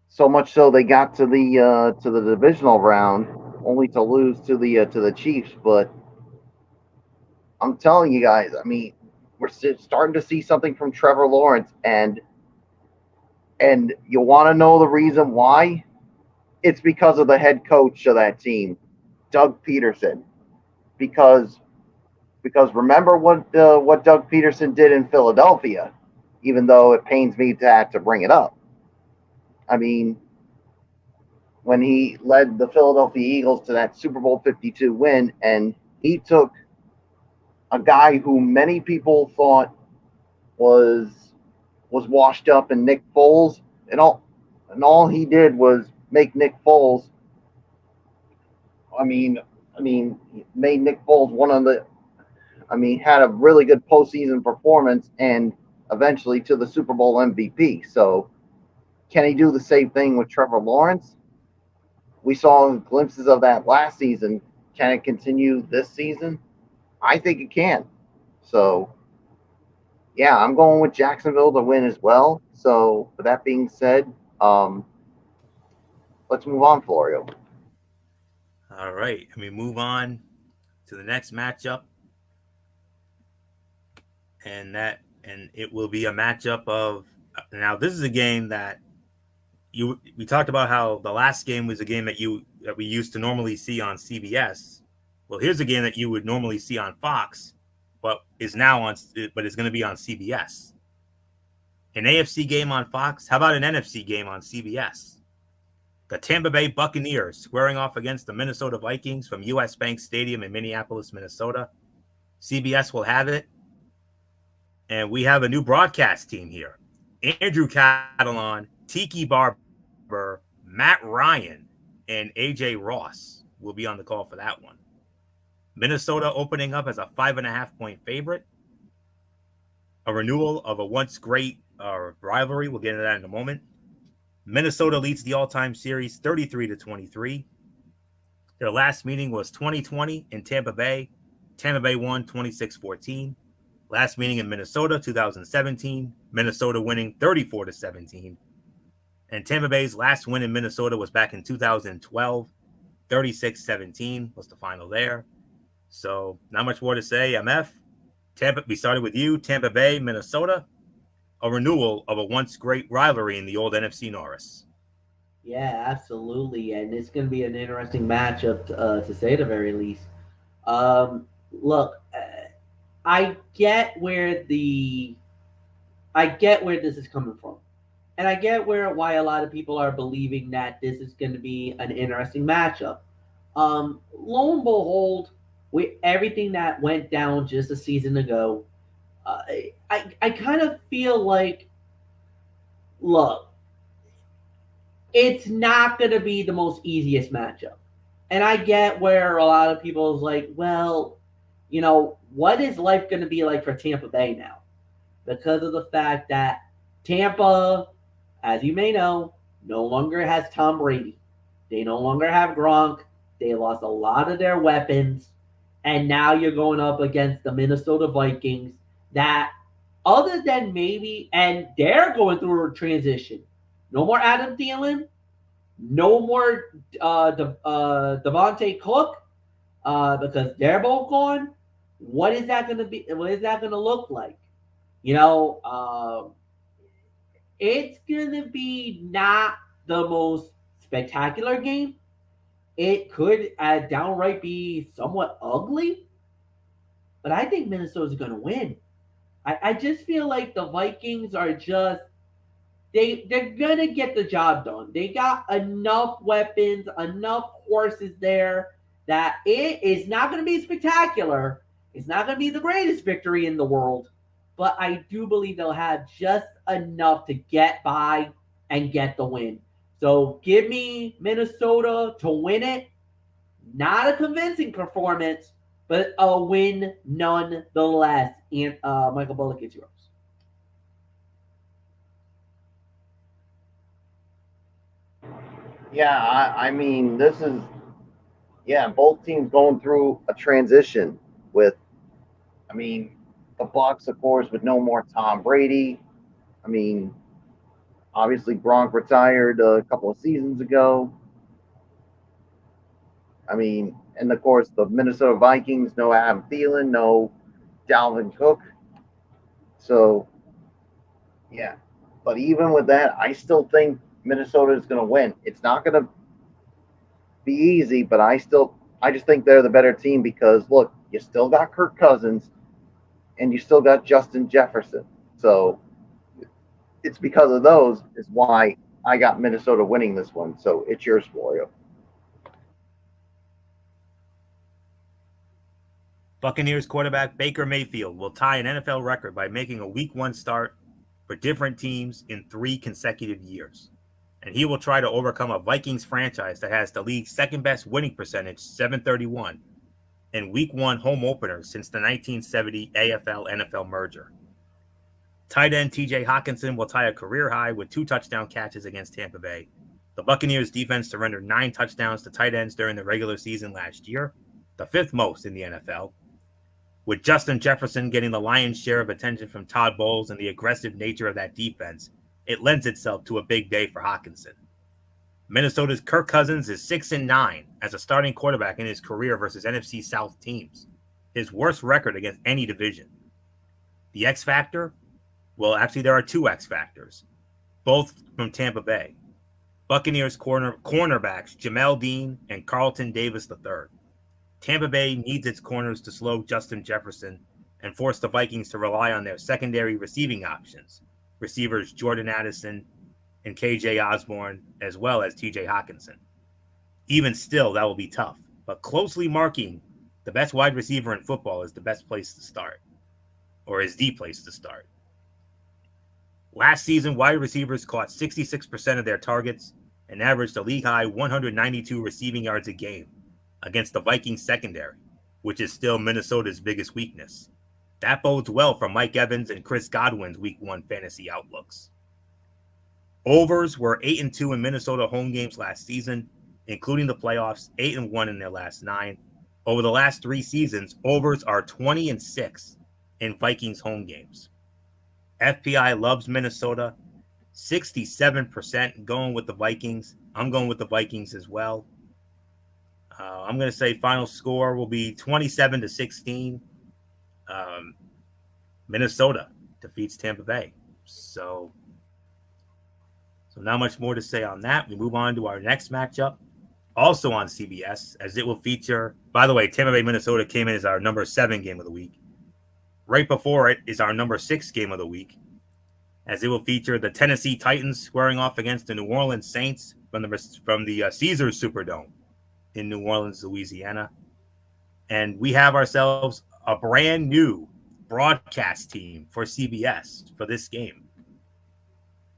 so much so they got to the divisional round, only to lose to the Chiefs. But I'm telling you guys, I mean, we're starting to see something from Trevor Lawrence, and And you want to know the reason why? It's because of the head coach of that team, Doug Peterson. Because remember what Doug Peterson did in Philadelphia, even though it pains me to have to bring it up. I mean, when he led the Philadelphia Eagles to that Super Bowl 52 win, and he took a guy who many people thought was washed up in Nick Foles, and all he did was make Nick Foles. I mean, made Nick Foles one of the. Had a really good postseason performance and eventually to the Super Bowl MVP. So, can he do the same thing with Trevor Lawrence? We saw glimpses of that last season. Can it continue this season? I think it can. So, yeah, I'm going with Jacksonville to win as well. So, with that being said, let's move on, Florio. All right. And we move on to the next matchup. And it will be a matchup of now this is a game that we talked about how the last game was a game that we used to normally see on CBS. Well, here's a game that you would normally see on Fox, but is going to be on CBS. An AFC game on Fox. How about an NFC game on CBS? The Tampa Bay Buccaneers squaring off against the Minnesota Vikings from US Bank Stadium in Minneapolis, Minnesota. CBS will have it. And we have a new broadcast team here. Andrew Catalan, Tiki Barber, Matt Ryan, and AJ Ross will be on the call for that one. Minnesota opening up as a 5.5-point favorite. A renewal of a once great rivalry. We'll get into that in a moment. Minnesota leads the all-time series 33-23. Their last meeting was 2020 in Tampa Bay. Tampa Bay won 26-14. Last meeting in Minnesota, 2017. Minnesota winning 34-17. And Tampa Bay's last win in Minnesota was back in 2012. 36-17 was the final there. So not much more to say. MF, we started with you, Tampa Bay, Minnesota. A renewal of a once great rivalry in the old NFC Norris. Yeah, absolutely, and it's going to be an interesting matchup to say the very least. Look, I get where this is coming from, and I get why a lot of people are believing that this is going to be an interesting matchup. Lo and behold, with everything that went down just a season ago, I kind of feel like, look, it's not going to be the most easiest matchup. And I get where a lot of people is like, well, what is life going to be like for Tampa Bay now? Because of the fact that Tampa, as you may know, no longer has Tom Brady. They no longer have Gronk. They lost a lot of their weapons. And now you're going up against the Minnesota Vikings that, other than maybe, and they're going through a transition. No more Adam Thielen. No more Devontae Cook because they're both gone. What is that going to be? What is that going to look like? It's going to be not the most spectacular game. It could downright be somewhat ugly, but I think Minnesota's going to win. I just feel like the Vikings are just they're going to get the job done. They got enough weapons, enough horses there that it is not going to be spectacular. It's not going to be the greatest victory in the world, but I do believe they'll have just enough to get by and get the win. So give me Minnesota to win it. Not a convincing performance, but a win nonetheless. And Michael Bullock, it's yours. Yeah, this is, both teams going through a transition with, the Bucs, of course, with no more Tom Brady. Obviously Gronk retired a couple of seasons ago. And of course the Minnesota Vikings, no Adam Thielen, no Dalvin Cook. So, yeah, But even with that, I still think Minnesota is going to win. It's not going to be easy, but I just think they're the better team because look, you still got Kirk Cousins and you still got Justin Jefferson. So it's because of those is why I got Minnesota winning this one. So it's yours, Florio. Buccaneers quarterback Baker Mayfield will tie an NFL record by making a Week 1 start for different teams in 3 consecutive years. And he will try to overcome a Vikings franchise that has the league's second-best winning percentage, .731, in Week 1 home openers since the 1970 AFL-NFL merger. Tight end TJ Hawkinson will tie a career high with 2 touchdown catches against Tampa Bay. The Buccaneers defense surrendered 9 touchdowns to tight ends during the regular season last year, the 5th most in the NFL. With Justin Jefferson getting the lion's share of attention from Todd Bowles and the aggressive nature of that defense, it lends itself to a big day for Hawkinson. Minnesota's Kirk Cousins is 6-9 as a starting quarterback in his career versus NFC South teams, his worst record against any division. The X factor? Well, actually, there are 2 X factors, both from Tampa Bay. Buccaneers cornerbacks Jamel Dean and Carlton Davis III. Tampa Bay needs its corners to slow Justin Jefferson and force the Vikings to rely on their secondary receiving options, receivers Jordan Addison and KJ Osborne, as well as TJ Hawkinson. Even still, that will be tough, but closely marking the best wide receiver in football is the best place to start, or is the place to start. Last season, wide receivers caught 66% of their targets and averaged a league-high 192 receiving yards a game against the Vikings secondary, which is still Minnesota's biggest weakness. That bodes well for Mike Evans and Chris Godwin's Week 1 fantasy outlooks. Overs were 8-2 in Minnesota home games last season, including the playoffs, 8-1 in their last 9. Over the last 3 seasons, overs are 20-6 in Vikings home games. FPI loves Minnesota, 67% going with the Vikings. I'm going with the Vikings as well. I'm going to say final score will be 27-16. Minnesota defeats Tampa Bay. So not much more to say on that. We move on to our next matchup, also on CBS, as it will feature, by the way, Tampa Bay, Minnesota came in as our number 7 game of the week. Right before it is our number 6 game of the week, as it will feature the Tennessee Titans squaring off against the New Orleans Saints from the Caesars Superdome in New Orleans, Louisiana. And we have ourselves a brand new broadcast team for CBS for this game.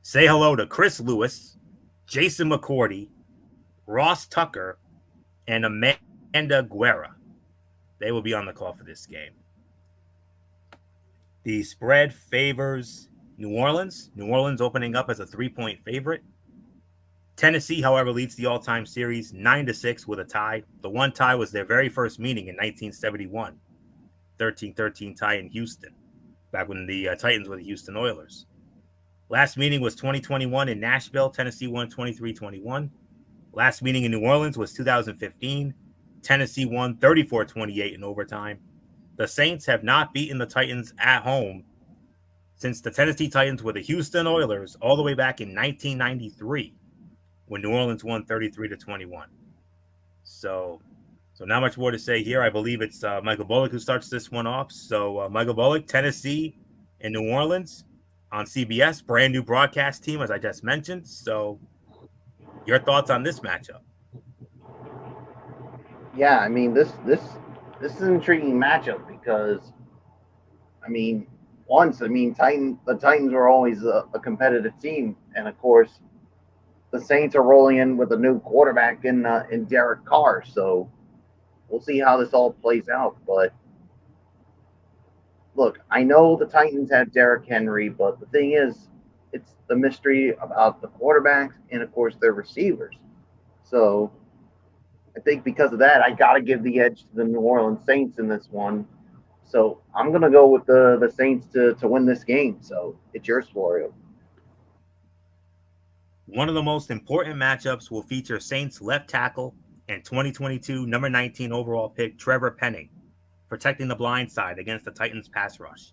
Say hello to Chris Lewis, Jason McCourty, Ross Tucker, and Amanda Guerra. They will be on the call for this game. The spread favors New Orleans. New Orleans opening up as a 3-point favorite. Tennessee, however, leads the all-time series 9-6 with a tie. The one tie was their very first meeting in 1971. 13-13 tie in Houston, back when the Titans were the Houston Oilers. Last meeting was 2021 in Nashville. Tennessee won 23-21. Last meeting in New Orleans was 2015. Tennessee won 34-28 in overtime. The Saints have not beaten the Titans at home since the Tennessee Titans were the Houston Oilers all the way back in 1993 when New Orleans won 33-21. So not much more to say here. I believe it's Michael Bullock who starts this one off. So Michael Bullock, Tennessee and New Orleans on CBS, brand new broadcast team, as I just mentioned. So your thoughts on this matchup? Yeah, I mean this is an intriguing matchup because the Titans were always a competitive team, and of course the Saints are rolling in with a new quarterback in Derek Carr. So we'll see how this all plays out. But look, I know the Titans have Derrick Henry, but the thing is, it's the mystery about the quarterbacks and, of course, their receivers. So I think because of that, I got to give the edge to the New Orleans Saints in this one. So I'm going to go with the Saints to win this game. So it's yours, Florio. One of the most important matchups will feature Saints left tackle and 2022 number 19 overall pick Trevor Penning protecting the blind side against the Titans pass rush.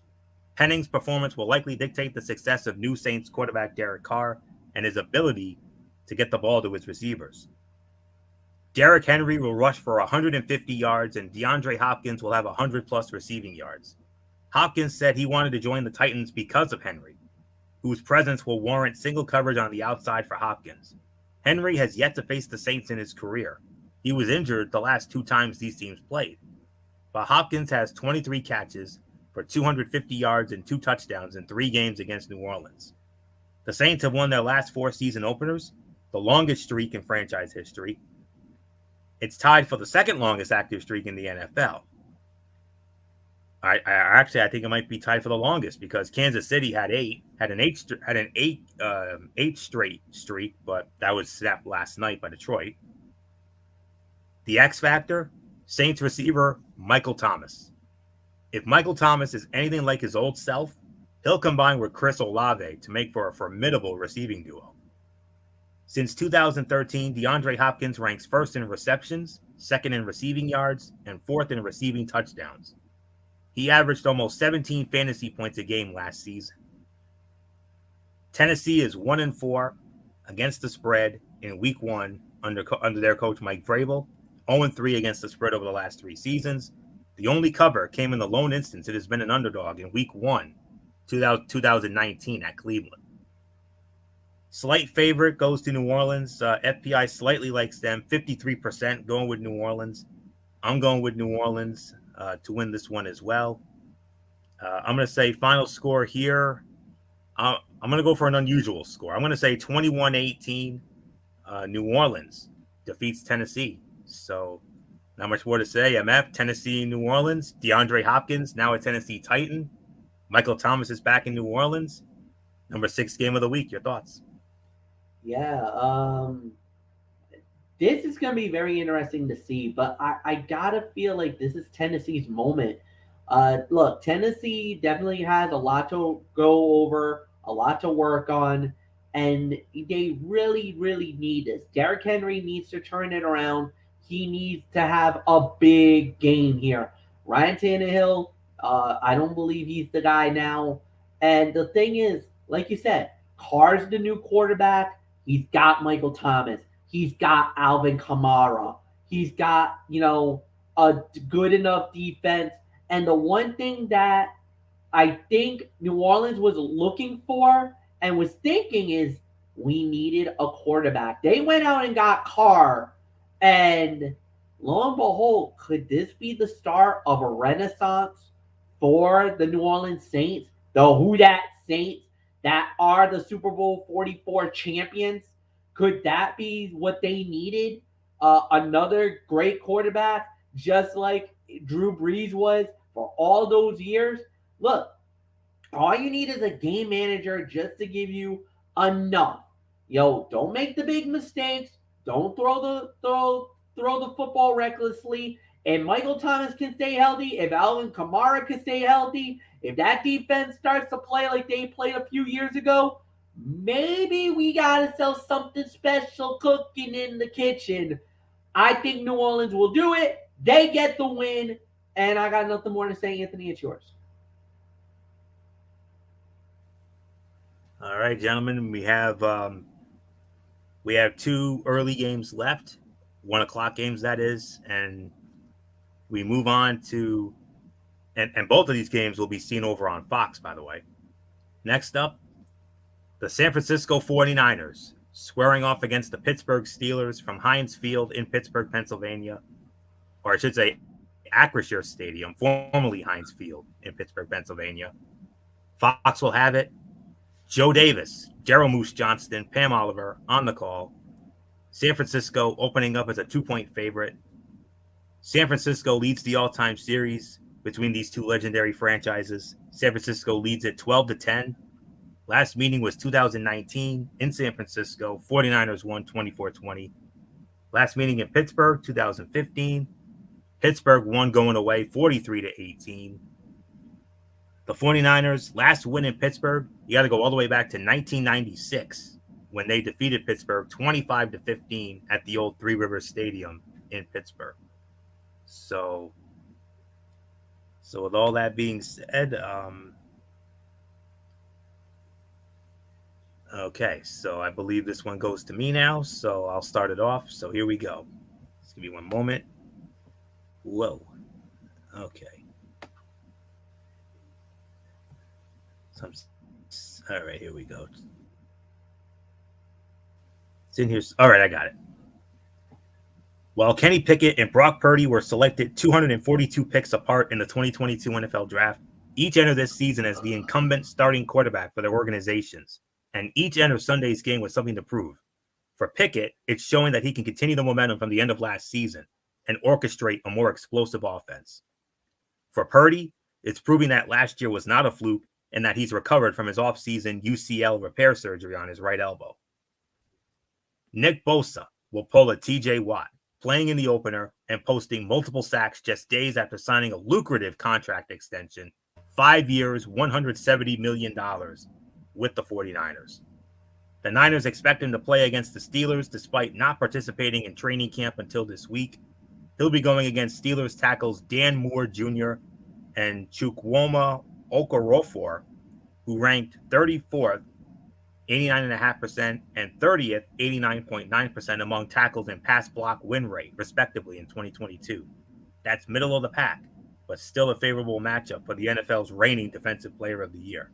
Henning's performance will likely dictate the success of new Saints quarterback Derek Carr and his ability to get the ball to his receivers. Derrick Henry will rush for 150 yards, and DeAndre Hopkins will have 100-plus receiving yards. Hopkins said he wanted to join the Titans because of Henry, whose presence will warrant single coverage on the outside for Hopkins. Henry has yet to face the Saints in his career. He was injured the last 2 times these teams played. But Hopkins has 23 catches for 250 yards and 2 touchdowns in 3 games against New Orleans. The Saints have won their last 4 season openers, the longest streak in franchise history. It's tied for the second longest active streak in the NFL. I think it might be tied for the longest because Kansas City had an eight straight streak, but that was snapped last night by Detroit. The X factor, Saints receiver Michael Thomas. If Michael Thomas is anything like his old self, he'll combine with Chris Olave to make for a formidable receiving duo. Since 2013, DeAndre Hopkins ranks first in receptions, second in receiving yards, and fourth in receiving touchdowns. He averaged almost 17 fantasy points a game last season. Tennessee is 1-4 against the spread in Week 1 under their coach Mike Vrabel, 0-3 against the spread over the last 3 seasons. The only cover came in the lone instance it has been an underdog in Week 1, 2019 at Cleveland. Slight favorite goes to New Orleans. FPI slightly likes them, 53% going with New Orleans. I'm going with New Orleans to win this one as well. I'm going to say final score here. I'm going to go for an unusual score. I'm going to say 21-18. New Orleans defeats Tennessee. So not much more to say. MF, Tennessee, New Orleans. DeAndre Hopkins, now a Tennessee Titan. Michael Thomas is back in New Orleans. Number 6 game of the week. Your thoughts? Yeah, this is going to be very interesting to see, but I got to feel like this is Tennessee's moment. Look, Tennessee definitely has a lot to go over, a lot to work on, and they really, really need this. Derrick Henry needs to turn it around. He needs to have a big game here. Ryan Tannehill, I don't believe he's the guy now. And the thing is, like you said, Carr's the new quarterback. He's got Michael Thomas. He's got Alvin Kamara. He's got, a good enough defense. And the one thing that I think New Orleans was looking for and was thinking is we needed a quarterback. They went out and got Carr. And lo and behold, could this be the start of a renaissance for the New Orleans Saints? The Who Dat Saints that are the Super Bowl 44 champions? Could that be what they needed? Another great quarterback, just like Drew Brees was for all those years? Look, all you need is a game manager just to give you enough. Don't make the big mistakes. Don't throw the football recklessly. If Michael Thomas can stay healthy, if Alvin Kamara can stay healthy, if that defense starts to play like they played a few years ago, maybe we got to sell something special cooking in the kitchen. I think New Orleans will do it. They get the win. And I got nothing more to say, Anthony. It's yours. All right, gentlemen. We have 2 early games left, 1:00 games that is, and we move on to, and both of these games will be seen over on Fox, by the way. Next up, the San Francisco 49ers squaring off against the Pittsburgh Steelers from Heinz Field in Pittsburgh, Pennsylvania, or I should say Acrisure Stadium, formerly Heinz Field in Pittsburgh, Pennsylvania. Fox will have it. Joe Davis, Daryl Moose Johnston, Pam Oliver on the call. San Francisco opening up as a 2-point favorite. San Francisco leads the all-time series between these two legendary franchises. San Francisco leads it 12-10. Last meeting was 2019 in San Francisco. 49ers won 24-20. Last meeting in Pittsburgh, 2015. Pittsburgh won going away 43-18. The 49ers last win in Pittsburgh, you got to go all the way back to 1996 when they defeated Pittsburgh 25-15 at the old Three Rivers Stadium in Pittsburgh. So with all that being said, Okay, so I believe this one goes to me now, so I'll start it off. So here we go. Just give me one moment. Whoa. Okay. All right, here we go. It's in here. All right, I got it. While Kenny Pickett and Brock Purdy were selected 242 picks apart in the 2022 NFL Draft, each entered this season as the incumbent starting quarterback for their organizations, and each entered Sunday's game with something to prove. For Pickett, it's showing that he can continue the momentum from the end of last season and orchestrate a more explosive offense. For Purdy, it's proving that last year was not a fluke and that he's recovered from his offseason UCL repair surgery on his right elbow. Nick Bosa will pull a TJ Watt, playing in the opener and posting multiple sacks just days after signing a lucrative contract extension, 5 years, $170 million with the 49ers. The Niners expect him to play against the Steelers despite not participating in training camp until this week. He'll be going against Steelers tackles Dan Moore Jr. and Chukwuma Okorofor, who ranked 34th, 89.5%, and 30th, 89.9% among tackles and pass block win rate, respectively, in 2022. That's middle of the pack, but still a favorable matchup for the NFL's reigning Defensive Player of the Year.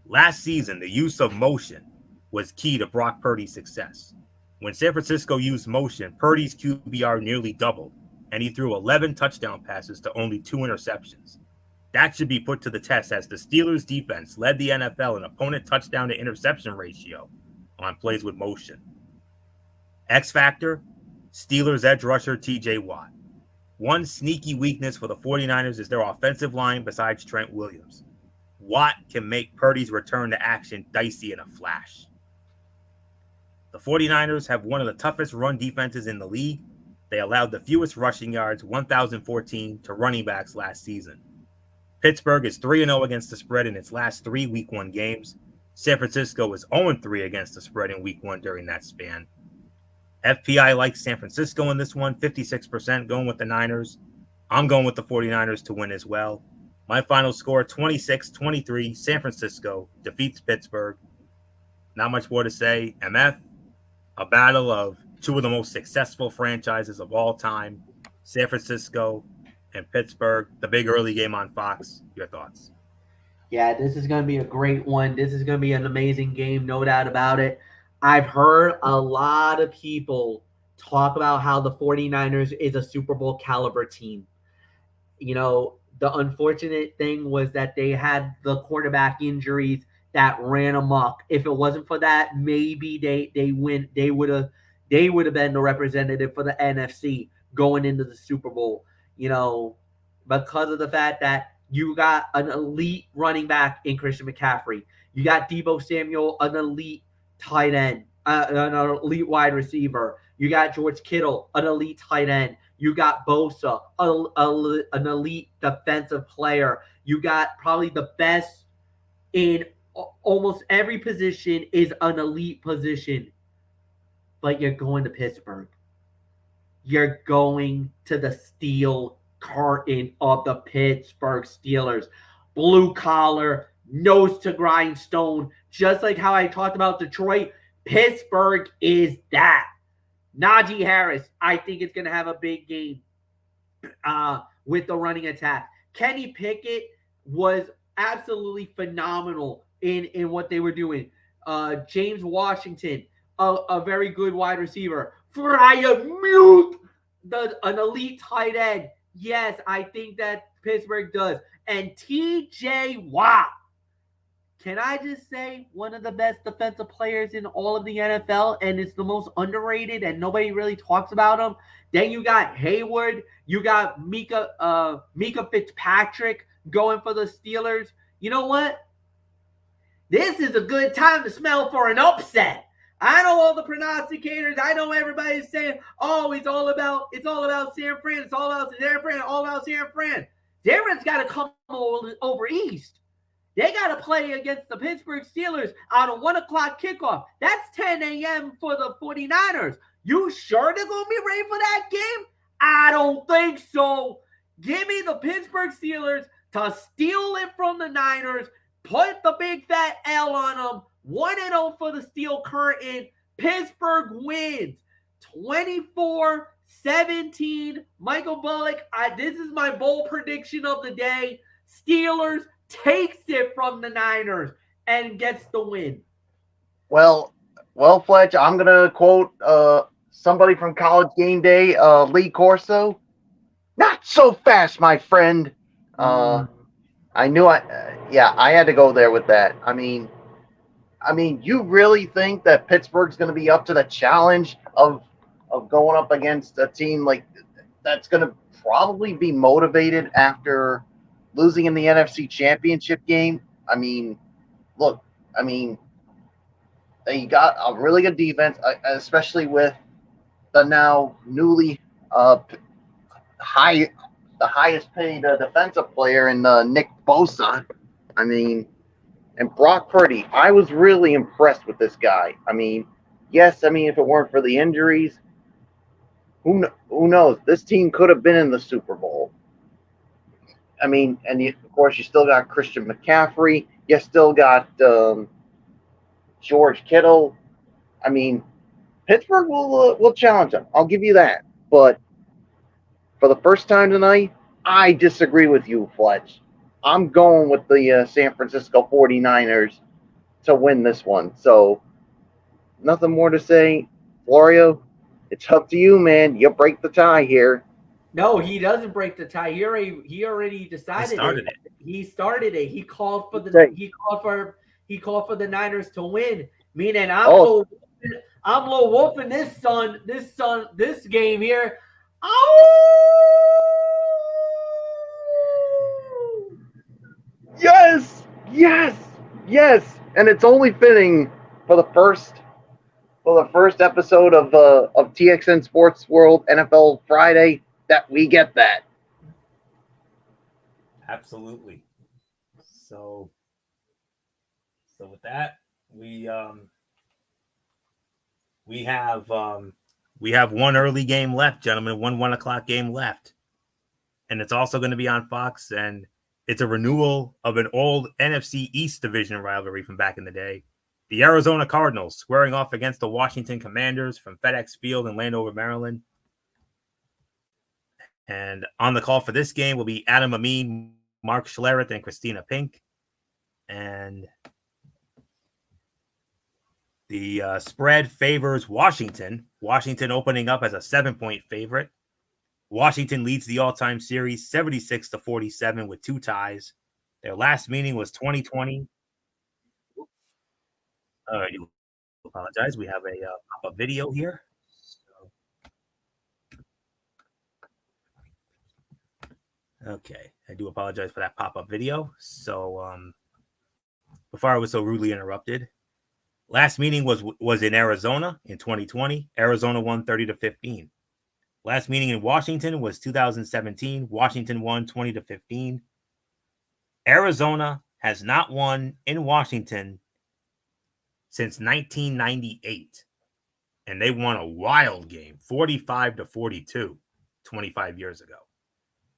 Last season, the use of motion was key to Brock Purdy's success. When San Francisco used motion, Purdy's QBR nearly doubled, and he threw 11 touchdown passes to only 2 interceptions. That should be put to the test as the Steelers' defense led the NFL in opponent touchdown to interception ratio on plays with motion. X factor, Steelers edge rusher TJ Watt. One sneaky weakness for the 49ers is their offensive line besides Trent Williams. Watt can make Purdy's return to action dicey in a flash. The 49ers have one of the toughest run defenses in the league. They allowed the fewest rushing yards, 1,014, to running backs last season. Pittsburgh is 3-0 against the spread in its last 3 Week 1 games. San Francisco is 0-3 against the spread in Week 1 during that span. FPI likes San Francisco in this one, 56% going with the Niners. I'm going with the 49ers to win as well. My final score, 26-23, San Francisco defeats Pittsburgh. Not much more to say. MF, a battle of two of the most successful franchises of all time, San Francisco and Pittsburgh, the big early game on Fox. Your thoughts? Yeah, this is going to be a great one. This is going to be an amazing game, no doubt about it. I've heard a lot of people talk about how the 49ers is a Super Bowl caliber team. You know, the unfortunate thing was that they had the quarterback injuries that ran amok. If it wasn't for that, maybe they would have been the representative for the NFC going into the Super Bowl. You know, because of the fact that you got an elite running back in Christian McCaffrey. You got Deebo Samuel, an elite tight end, an elite wide receiver. You got George Kittle, an elite tight end. You got Bosa, an elite defensive player. You got probably the best in almost every position is an elite position. But you're going to Pittsburgh. You're going to the steel curtain of the Pittsburgh Steelers. Blue collar, nose to grindstone. Just like how I talked about Detroit, Pittsburgh is that. Najee Harris, I think it's going to have a big game with the running attack. Kenny Pickett was absolutely phenomenal in what they were doing. James Washington, a very good wide receiver. Freiermuth, an elite tight end. Yes, I think that Pittsburgh does. And TJ Watt, can I just say, one of the best defensive players in all of the NFL, and it's the most underrated, and nobody really talks about him. Then you got Hayward, you got Mika Fitzpatrick going for the Steelers. You know what? This is a good time to smell for an upset. I know all the prognosticators. I know everybody's saying, "Oh, it's all about San Fran. It's all about San Fran. All about San Fran." San Fran's got to come over east. They got to play against the Pittsburgh Steelers on a 1 o'clock kickoff. That's 10 a.m. for the 49ers. You sure they're going to be ready for that game? I don't think so. Give me the Pittsburgh Steelers to steal it from the Niners, put the big fat L on them, 1-0 for the Steel Curtain. Pittsburgh wins 24-17. Michael Bullock, this is my bold prediction of the day. Steelers takes it from the Niners and gets the win. Well, Fletch, I'm gonna quote somebody from College Game Day, Lee Corso. Not so fast, my friend. I knew I had to go there with that. I mean, you really think that Pittsburgh's going to be up to the challenge of going up against a team like that's going to probably be motivated after losing in the NFC Championship game? I mean, look, they got a really good defense, especially with the now newly the highest paid defensive player in Nick Bosa. I mean, and Brock Purdy, I was really impressed with this guy. I mean, yes, if it weren't for the injuries, who knows? This team could have been in the Super Bowl. I mean, and of course, you still got Christian McCaffrey. You still got George Kittle. I mean, Pittsburgh will challenge them. I'll give you that. But for the first time tonight, I disagree with you, Fletch. I'm going with the San Francisco 49ers to win this one. So, nothing more to say. Florio, it's up to you, man. You break the tie here. No, he doesn't break the tie. He already decided it. He started it. He called for the Niners to win. Meaning I'm low wolfing this game here. Oh! Yes, and it's only fitting for the first episode of TXN Sports World NFL Friday that we get that. Absolutely. So with that, we have one early game left, gentlemen. One 1:00 game left, and it's also going to be on Fox, and it's a renewal of an old NFC East division rivalry from back in the day. The Arizona Cardinals squaring off against the Washington Commanders from FedEx Field in Landover, Maryland. And on the call for this game will be Adam Amin, Mark Schlereth, and Christina Pink. And the spread favors Washington. Washington opening up as a 7-point favorite. Washington leads the all-time series 76-47 with 2 ties. Their last meeting was 2020. I do apologize. We have a pop-up video here. Okay, I do apologize for that pop-up video. So before I was so rudely interrupted, last meeting was in Arizona in 2020. Arizona won 30-15. Last meeting in Washington was 2017. Washington won 20-15. Arizona has not won in Washington since 1998. And they won a wild game, 45-42, 25 years ago.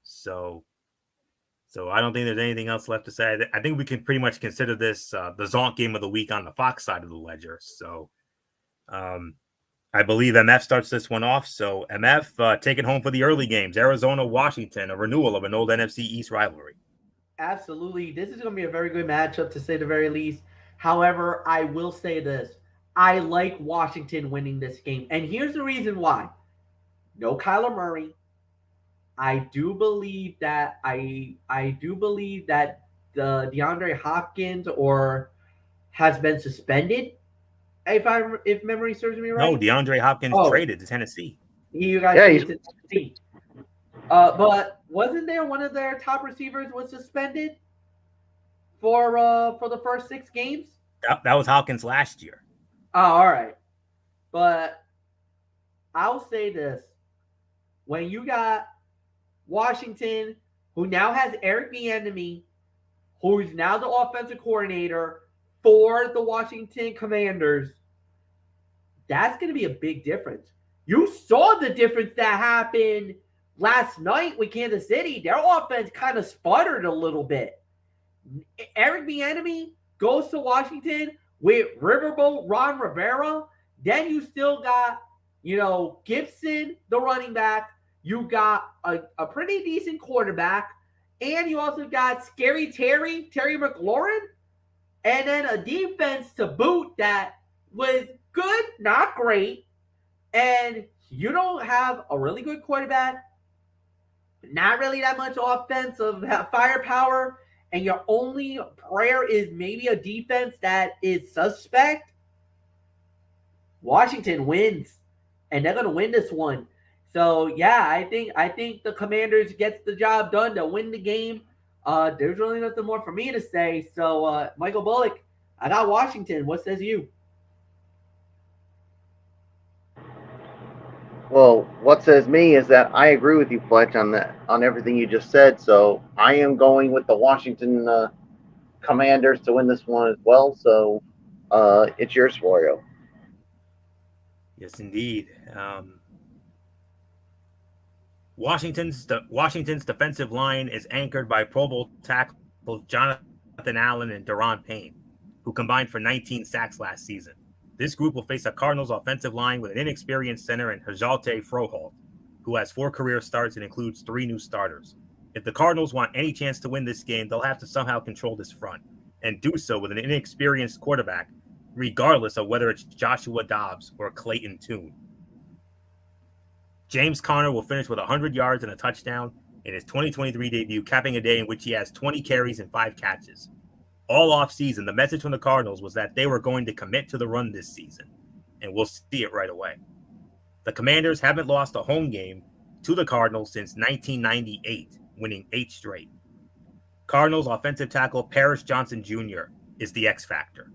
So I don't think there's anything else left to say. I think we can pretty much consider this the Zonk game of the week on the Fox side of the ledger. So I believe MF starts this one off. So MF, take it home for the early games. Arizona, Washington, a renewal of an old NFC East rivalry. Absolutely. This is going to be a very good matchup, to say the very least. However, I will say this. I like Washington winning this game. And here's the reason why. No Kyler Murray. I do believe that the DeAndre Hopkins has been suspended. If memory serves me right. No, DeAndre Hopkins traded to Tennessee. You guys traded to Tennessee. But wasn't there one of their top receivers was suspended for the first 6 games? That was Hopkins last year. Oh, all right. But I'll say this. When you got Washington, who now has Eric Bieniemy, who's now the offensive coordinator for the Washington Commanders, that's going to be a big difference. You saw the difference that happened last night with Kansas City. Their offense kind of sputtered a little bit. Eric Bieniemy goes to Washington with Riverboat Ron Rivera. Then you still got, Gibson, the running back. You got a pretty decent quarterback. And you also got Scary Terry McLaurin. And then a defense to boot that was good, not great. And you don't have a really good quarterback, not really that much offensive firepower, and your only prayer is maybe a defense that is suspect. Washington wins, and they're gonna win this one. So yeah, I think the Commanders gets the job done to win the game. There's really nothing more for me to say. So Michael Bullock, I got Washington. What says you? Well, what says me is that I agree with you, Fletch, on everything you just said. So I am going with the Washington Commanders to win this one as well. So it's yours, Florio. Yes, indeed. Washington's defensive line is anchored by Pro Bowl tackles Jonathan Allen and Daron Payne, who combined for 19 sacks last season. This group will face a Cardinals offensive line with an inexperienced center in Hajalte Froholt, who has 4 career starts and includes 3 new starters. If the Cardinals want any chance to win this game, they'll have to somehow control this front, and do so with an inexperienced quarterback, regardless of whether it's Joshua Dobbs or Clayton Tune. James Conner will finish with 100 yards and a touchdown in his 2023 debut, capping a day in which he has 20 carries and 5 catches. All offseason, the message from the Cardinals was that they were going to commit to the run this season, and we'll see it right away. The Commanders haven't lost a home game to the Cardinals since 1998, winning 8 straight. Cardinals offensive tackle Paris Johnson Jr. is the X factor.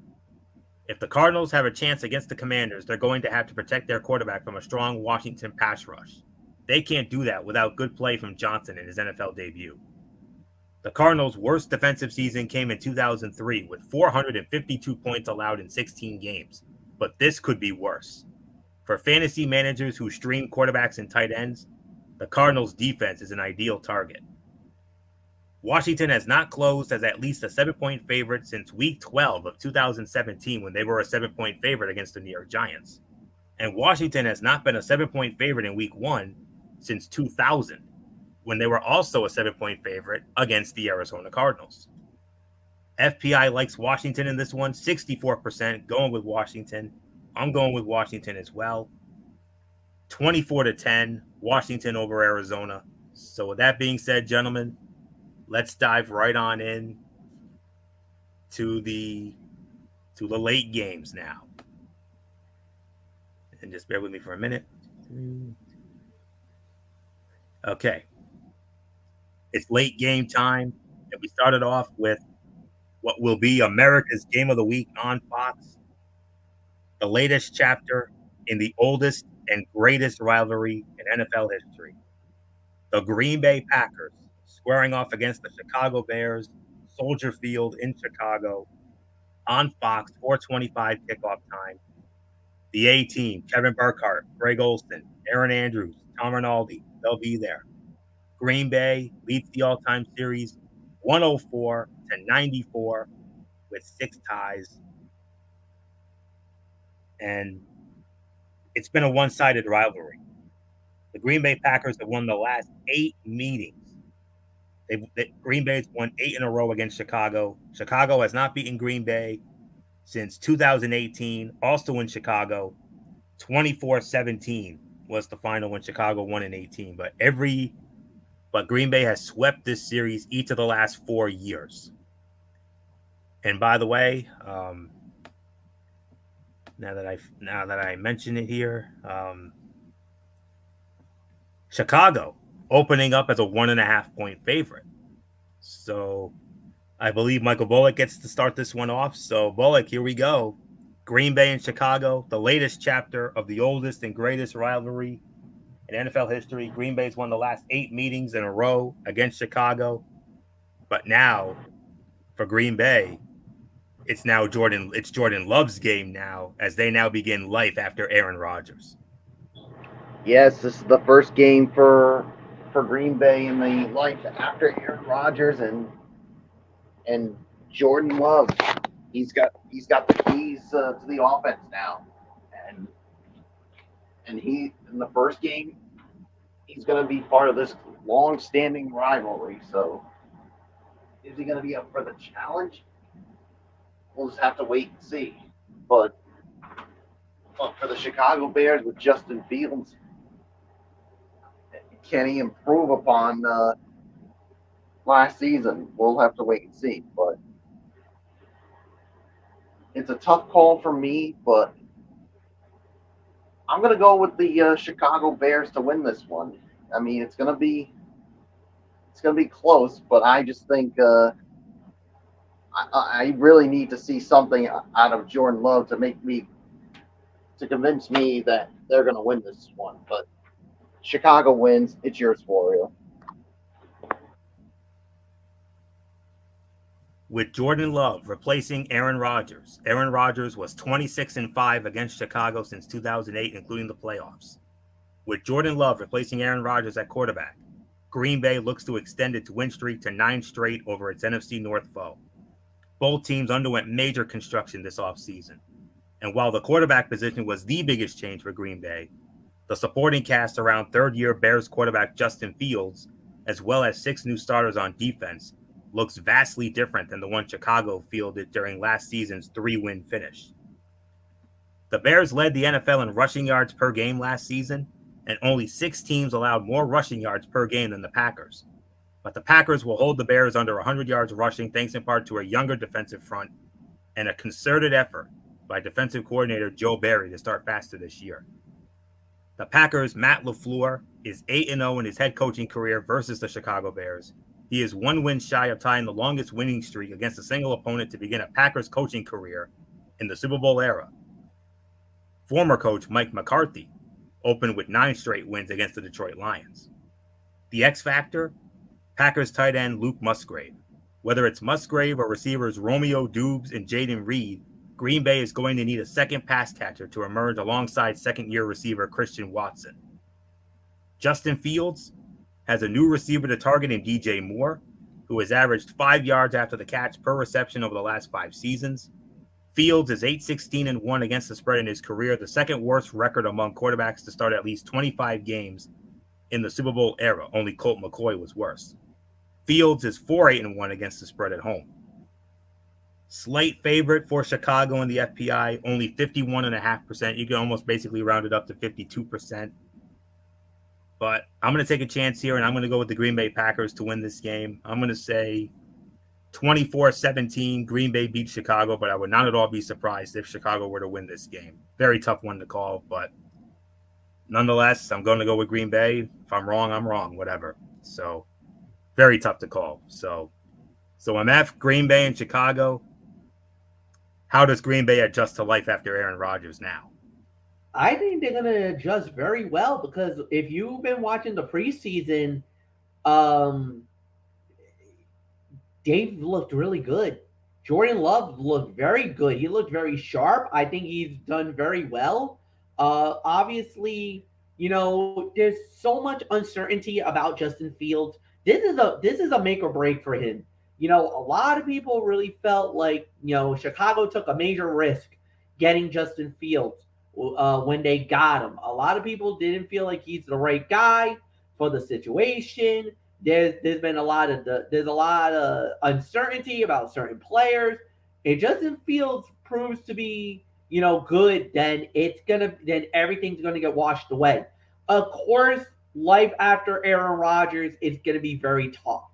If the Cardinals have a chance against the Commanders, they're going to have to protect their quarterback from a strong Washington pass rush. They can't do that without good play from Johnson in his NFL debut. The Cardinals' worst defensive season came in 2003 with 452 points allowed in 16 games, but this could be worse. For fantasy managers who stream quarterbacks and tight ends, the Cardinals' defense is an ideal target. Washington has not closed as at least a 7-point favorite since Week 12 of 2017 when they were a 7-point favorite against the New York Giants. And Washington has not been a 7-point favorite in Week 1 since 2000 when they were also a 7-point favorite against the Arizona Cardinals. FPI likes Washington in this one, 64% going with Washington. I'm going with Washington as well. 24-10, Washington over Arizona. So with that being said, gentlemen, let's dive right on in to the late games now. And just bear with me for a minute. Okay. It's late game time, and we started off with what will be America's Game of the Week on Fox, the latest chapter in the oldest and greatest rivalry in NFL history. The Green Bay Packers squaring off against the Chicago Bears, Soldier Field in Chicago, on Fox, 4:25 kickoff time. The A-Team, Kevin Burkhardt, Greg Olsen, Aaron Andrews, Tom Rinaldi, they'll be there. Green Bay leads the all-time series 104-94 with 6 ties. And it's been a one-sided rivalry. The Green Bay Packers have won the last 8 meetings. Green Bay's won 8 in a row against Chicago. Chicago has not beaten Green Bay since 2018, also in Chicago. 24-17 was the final when Chicago won in 18. But Green Bay has swept this series each of the last 4 years. And by the way, now that I mention it here, Chicago opening up as a 1.5-point favorite. So I believe Michael Bullock gets to start this one off. So Bullock, here we go. Green Bay and Chicago, the latest chapter of the oldest and greatest rivalry in NFL history. Green Bay's won the last 8 meetings in a row against Chicago. But now for Green Bay, it's Jordan Love's game now as they now begin life after Aaron Rodgers. Yes, this is the first game for Green Bay in the life after Aaron Rodgers and Jordan Love. He's got the keys to the offense now, and in the first game he's going to be part of this long-standing rivalry. So is he going to be up for the challenge? We'll just have to wait and see. But for the Chicago Bears with Justin Fields, can he improve upon last season? We'll have to wait and see. But it's a tough call for me, but I'm going to go with the Chicago Bears to win this one. I mean, it's going to be close, but I just think I really need to see something out of Jordan Love to convince me that they're going to win this one. But Chicago wins. It's yours, Florio. With Jordan Love replacing Aaron Rodgers. Aaron Rodgers was 26-5 against Chicago since 2008, including the playoffs. With Jordan Love replacing Aaron Rodgers at quarterback, Green Bay looks to extend its win streak to 9 straight over its NFC North foe. Both teams underwent major construction this offseason. And while the quarterback position was the biggest change for Green Bay, the supporting cast around third-year Bears quarterback Justin Fields, as well as 6 new starters on defense, looks vastly different than the one Chicago fielded during last season's 3-win finish. The Bears led the NFL in rushing yards per game last season, and only 6 teams allowed more rushing yards per game than the Packers. But the Packers will hold the Bears under 100 yards rushing thanks in part to a younger defensive front and a concerted effort by defensive coordinator Joe Barry to start faster this year. The Packers' Matt LaFleur is 8-0 in his head coaching career versus the Chicago Bears. He is 1 win shy of tying the longest winning streak against a single opponent to begin a Packers coaching career in the Super Bowl era. Former coach Mike McCarthy opened with 9 straight wins against the Detroit Lions. The X factor? Packers tight end Luke Musgrave. Whether it's Musgrave or receivers Romeo Doubs and Jaden Reed, Green Bay is going to need a second pass catcher to emerge alongside second-year receiver Christian Watson. Justin Fields has a new receiver to target in DJ Moore, who has averaged 5 yards after the catch per reception over the last 5 seasons. Fields is 8-16-1 against the spread in his career, the second worst record among quarterbacks to start at least 25 games in the Super Bowl era. Only Colt McCoy was worse. Fields is 4-8-1 against the spread at home. Slight favorite for Chicago in the FPI, only 51.5%. You can almost basically round it up to 52%. But I'm going to take a chance here, and I'm going to go with the Green Bay Packers to win this game. I'm going to say 24-17, Green Bay beats Chicago, but I would not at all be surprised if Chicago were to win this game. Very tough one to call, but nonetheless, I'm going to go with Green Bay. If I'm wrong, I'm wrong, whatever. So, very tough to call. So MF, Green Bay, and Chicago. How does Green Bay adjust to life after Aaron Rodgers now? I think they're going to adjust very well because if you've been watching the preseason, Dave looked really good. Jordan Love looked very good. He looked very sharp. I think he's done very well. Obviously, there's so much uncertainty about Justin Fields. This is a make or break for him. A lot of people really felt like, Chicago took a major risk getting Justin Fields when they got him. A lot of people didn't feel like he's the right guy for the situation. There's been a lot of uncertainty about certain players. If Justin Fields proves to be, good, then everything's gonna get washed away. Of course, life after Aaron Rodgers is gonna be very tough,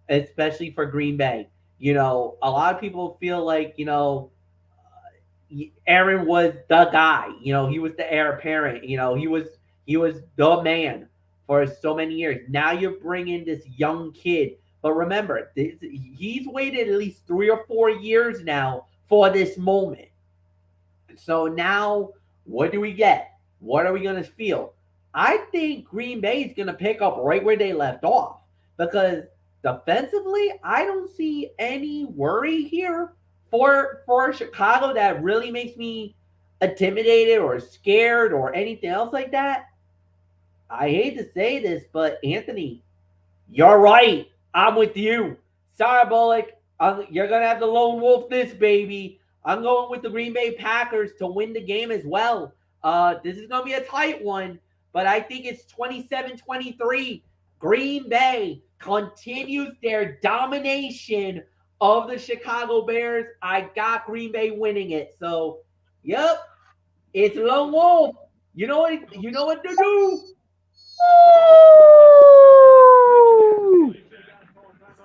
especially for Green Bay. A lot of people feel like, Aaron was the guy. He was the heir apparent. He was the man for so many years. Now you're bringing this young kid. But remember, he's waited at least 3 or 4 years now for this moment. So now, what do we get? What are we going to feel? I think Green Bay is going to pick up right where they left off. Because defensively, I don't see any worry here for Chicago that really makes me intimidated or scared or anything else like that. I hate to say this, but Anthony, you're right. I'm with you. Sorry, Bullock. You're going to have to lone wolf this, baby. I'm going with the Green Bay Packers to win the game as well. This is going to be a tight one, but I think it's 27-23. Green Bay continues their domination of the Chicago Bears. I got Green Bay winning it. So, yep, it's Lone Wolf. You know what to do.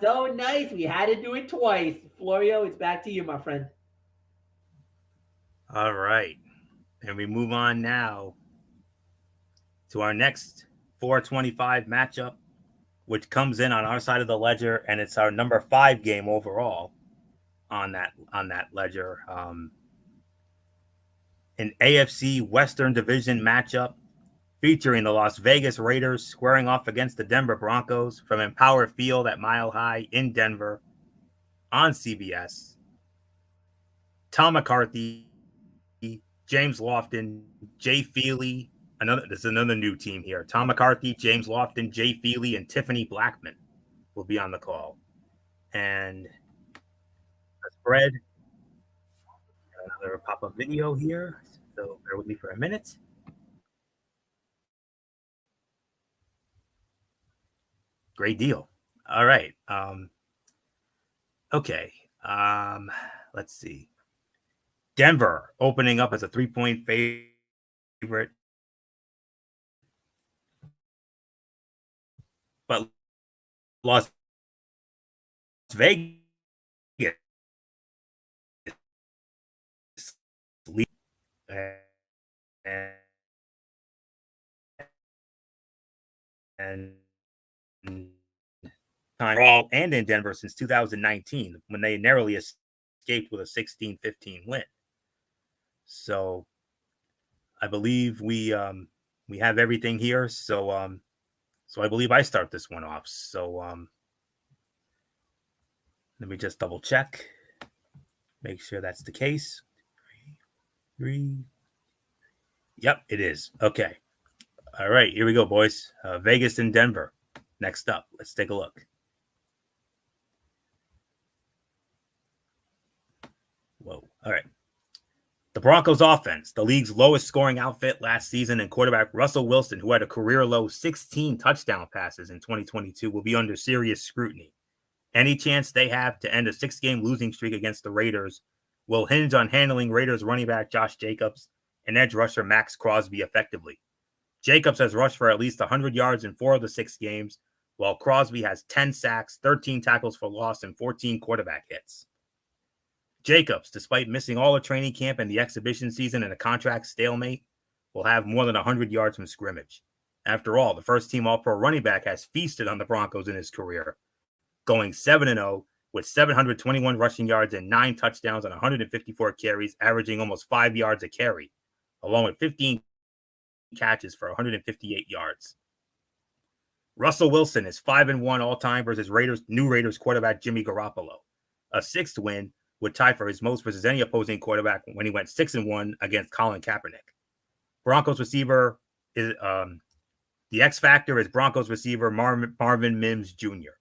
So nice. We had to do it twice. Florio, it's back to you, my friend. All right. And we move on now to our next 425 matchup, which comes in on our side of the ledger, and it's our number 5 game overall on that ledger. An AFC Western Division matchup featuring the Las Vegas Raiders squaring off against the Denver Broncos from Empower Field at Mile High in Denver on CBS. Tom McCarthy, James Lofton, Jay Feely. There's another new team here. Tom McCarthy, James Lofton, Jay Feely, and Tiffany Blackman will be on the call. And the spread, another pop-up video here. So bear with me for a minute. Great deal. All right. Okay. Let's see. Denver opening up as a 3-point favorite. But Las Vegas and time and in Denver since 2019 when they narrowly escaped with a 16-15 win. So I believe we have everything here. So I believe I start this one off. So let me just double check, make sure that's the case. 3. Yep, it is. Okay. All right, here we go, boys. Vegas and Denver. Next up, let's take a look. Whoa. All right. The Broncos offense, the league's lowest scoring outfit last season, and quarterback Russell Wilson, who had a career low 16 touchdown passes in 2022, will be under serious scrutiny. Any chance they have to end a 6-game losing streak against the Raiders will hinge on handling Raiders running back Josh Jacobs and edge rusher Max Crosby effectively. Jacobs has rushed for at least 100 yards in 4 of the 6 games, while Crosby has 10 sacks, 13 tackles for loss, and 14 quarterback hits. Jacobs, despite missing all of training camp and the exhibition season in a contract stalemate, will have more than 100 yards from scrimmage. After all, the first-team All-Pro running back has feasted on the Broncos in his career, going 7-0 with 721 rushing yards and 9 touchdowns on 154 carries, averaging almost 5 yards a carry, along with 15 catches for 158 yards. Russell Wilson is 5-1 all-time versus new Raiders quarterback Jimmy Garoppolo. A 6th win would tie for his most versus any opposing quarterback when he went 6-1 against Colin Kaepernick. Broncos receiver is the X factor is Broncos receiver Marvin Mims Jr.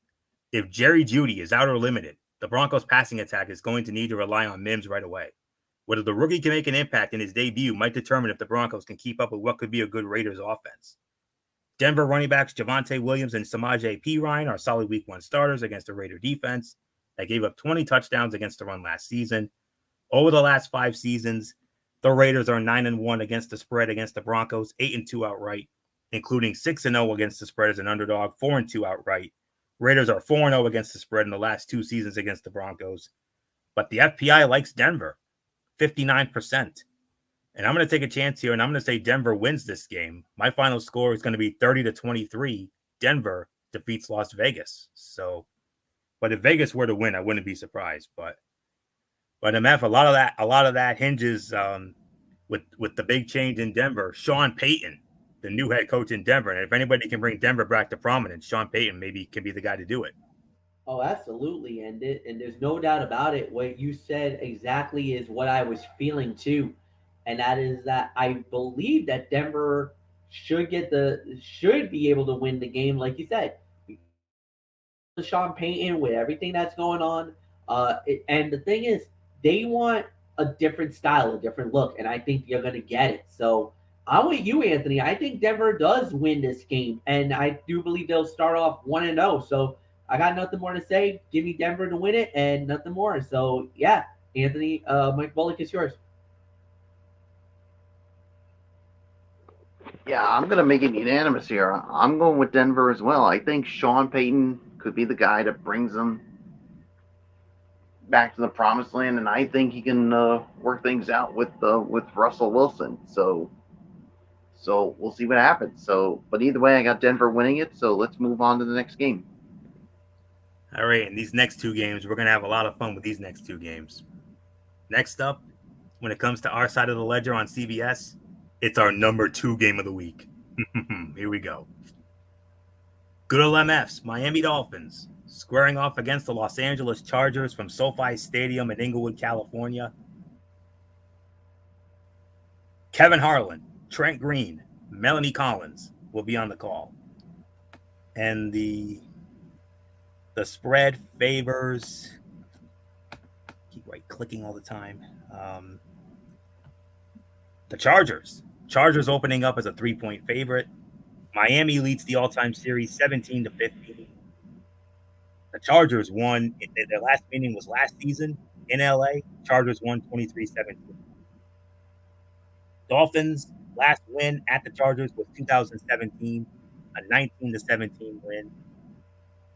If Jerry Jeudy is out or limited, the Broncos passing attack is going to need to rely on Mims right away. Whether the rookie can make an impact in his debut might determine if the Broncos can keep up with what could be a good Raiders offense. Denver running backs Javonte Williams and Samaje Perine are solid week 1 starters against the Raider defense that gave up 20 touchdowns against the run last season. Over the last 5 seasons, the Raiders are 9-1 against the spread against the Broncos, 8-2 outright, including 6-0 against the spread as an underdog, 4-2 outright. Raiders are 4-0 against the spread in the last 2 seasons against the Broncos. But the FPI likes Denver, 59%. And I'm going to take a chance here, and I'm going to say Denver wins this game. My final score is going to be 30-23. Denver defeats Las Vegas. So, but if Vegas were to win, I wouldn't be surprised. But MF, a lot of that hinges with the big change in Denver. Sean Payton, the new head coach in Denver, and if anybody can bring Denver back to prominence, Sean Payton maybe can be the guy to do it. Oh, absolutely. And there's no doubt about it. What you said exactly is what I was feeling too. And that is that I believe that Denver should be able to win the game, like you said. Sean Payton with everything that's going on. And the thing is, they want a different style, a different look, and I think you're going to get it. So I'm with you, Anthony. I think Denver does win this game, and I do believe they'll start off 1-0. So I got nothing more to say. Give me Denver to win it, and nothing more. So yeah, Anthony, Mike Bullock is yours. Yeah, I'm going to make it unanimous here. I'm going with Denver as well. I think Sean Payton could be the guy that brings them back to the promised land, and I think he can work things out with Russell Wilson. So we'll see what happens. So, but either way, I got Denver winning it. So let's move on to the next game. All right, in these next two games, we're going to have a lot of fun with these next two games. Next up, when it comes to our side of the ledger on CBS, it's our number 2 game of the week. Here we go. Good old MF's Miami Dolphins squaring off against the Los Angeles Chargers from SoFi Stadium in Inglewood, California. Kevin Harlan, Trent Green, Melanie Collins will be on the call. And the spread favors, keep right-clicking all the time, the Chargers. Chargers opening up as a 3-point favorite. Miami leads the all-time series 17-15. The Chargers won. Their last meeting was last season in LA. Chargers won 23-17. Dolphins' last win at the Chargers was 2017, a 19-17 win.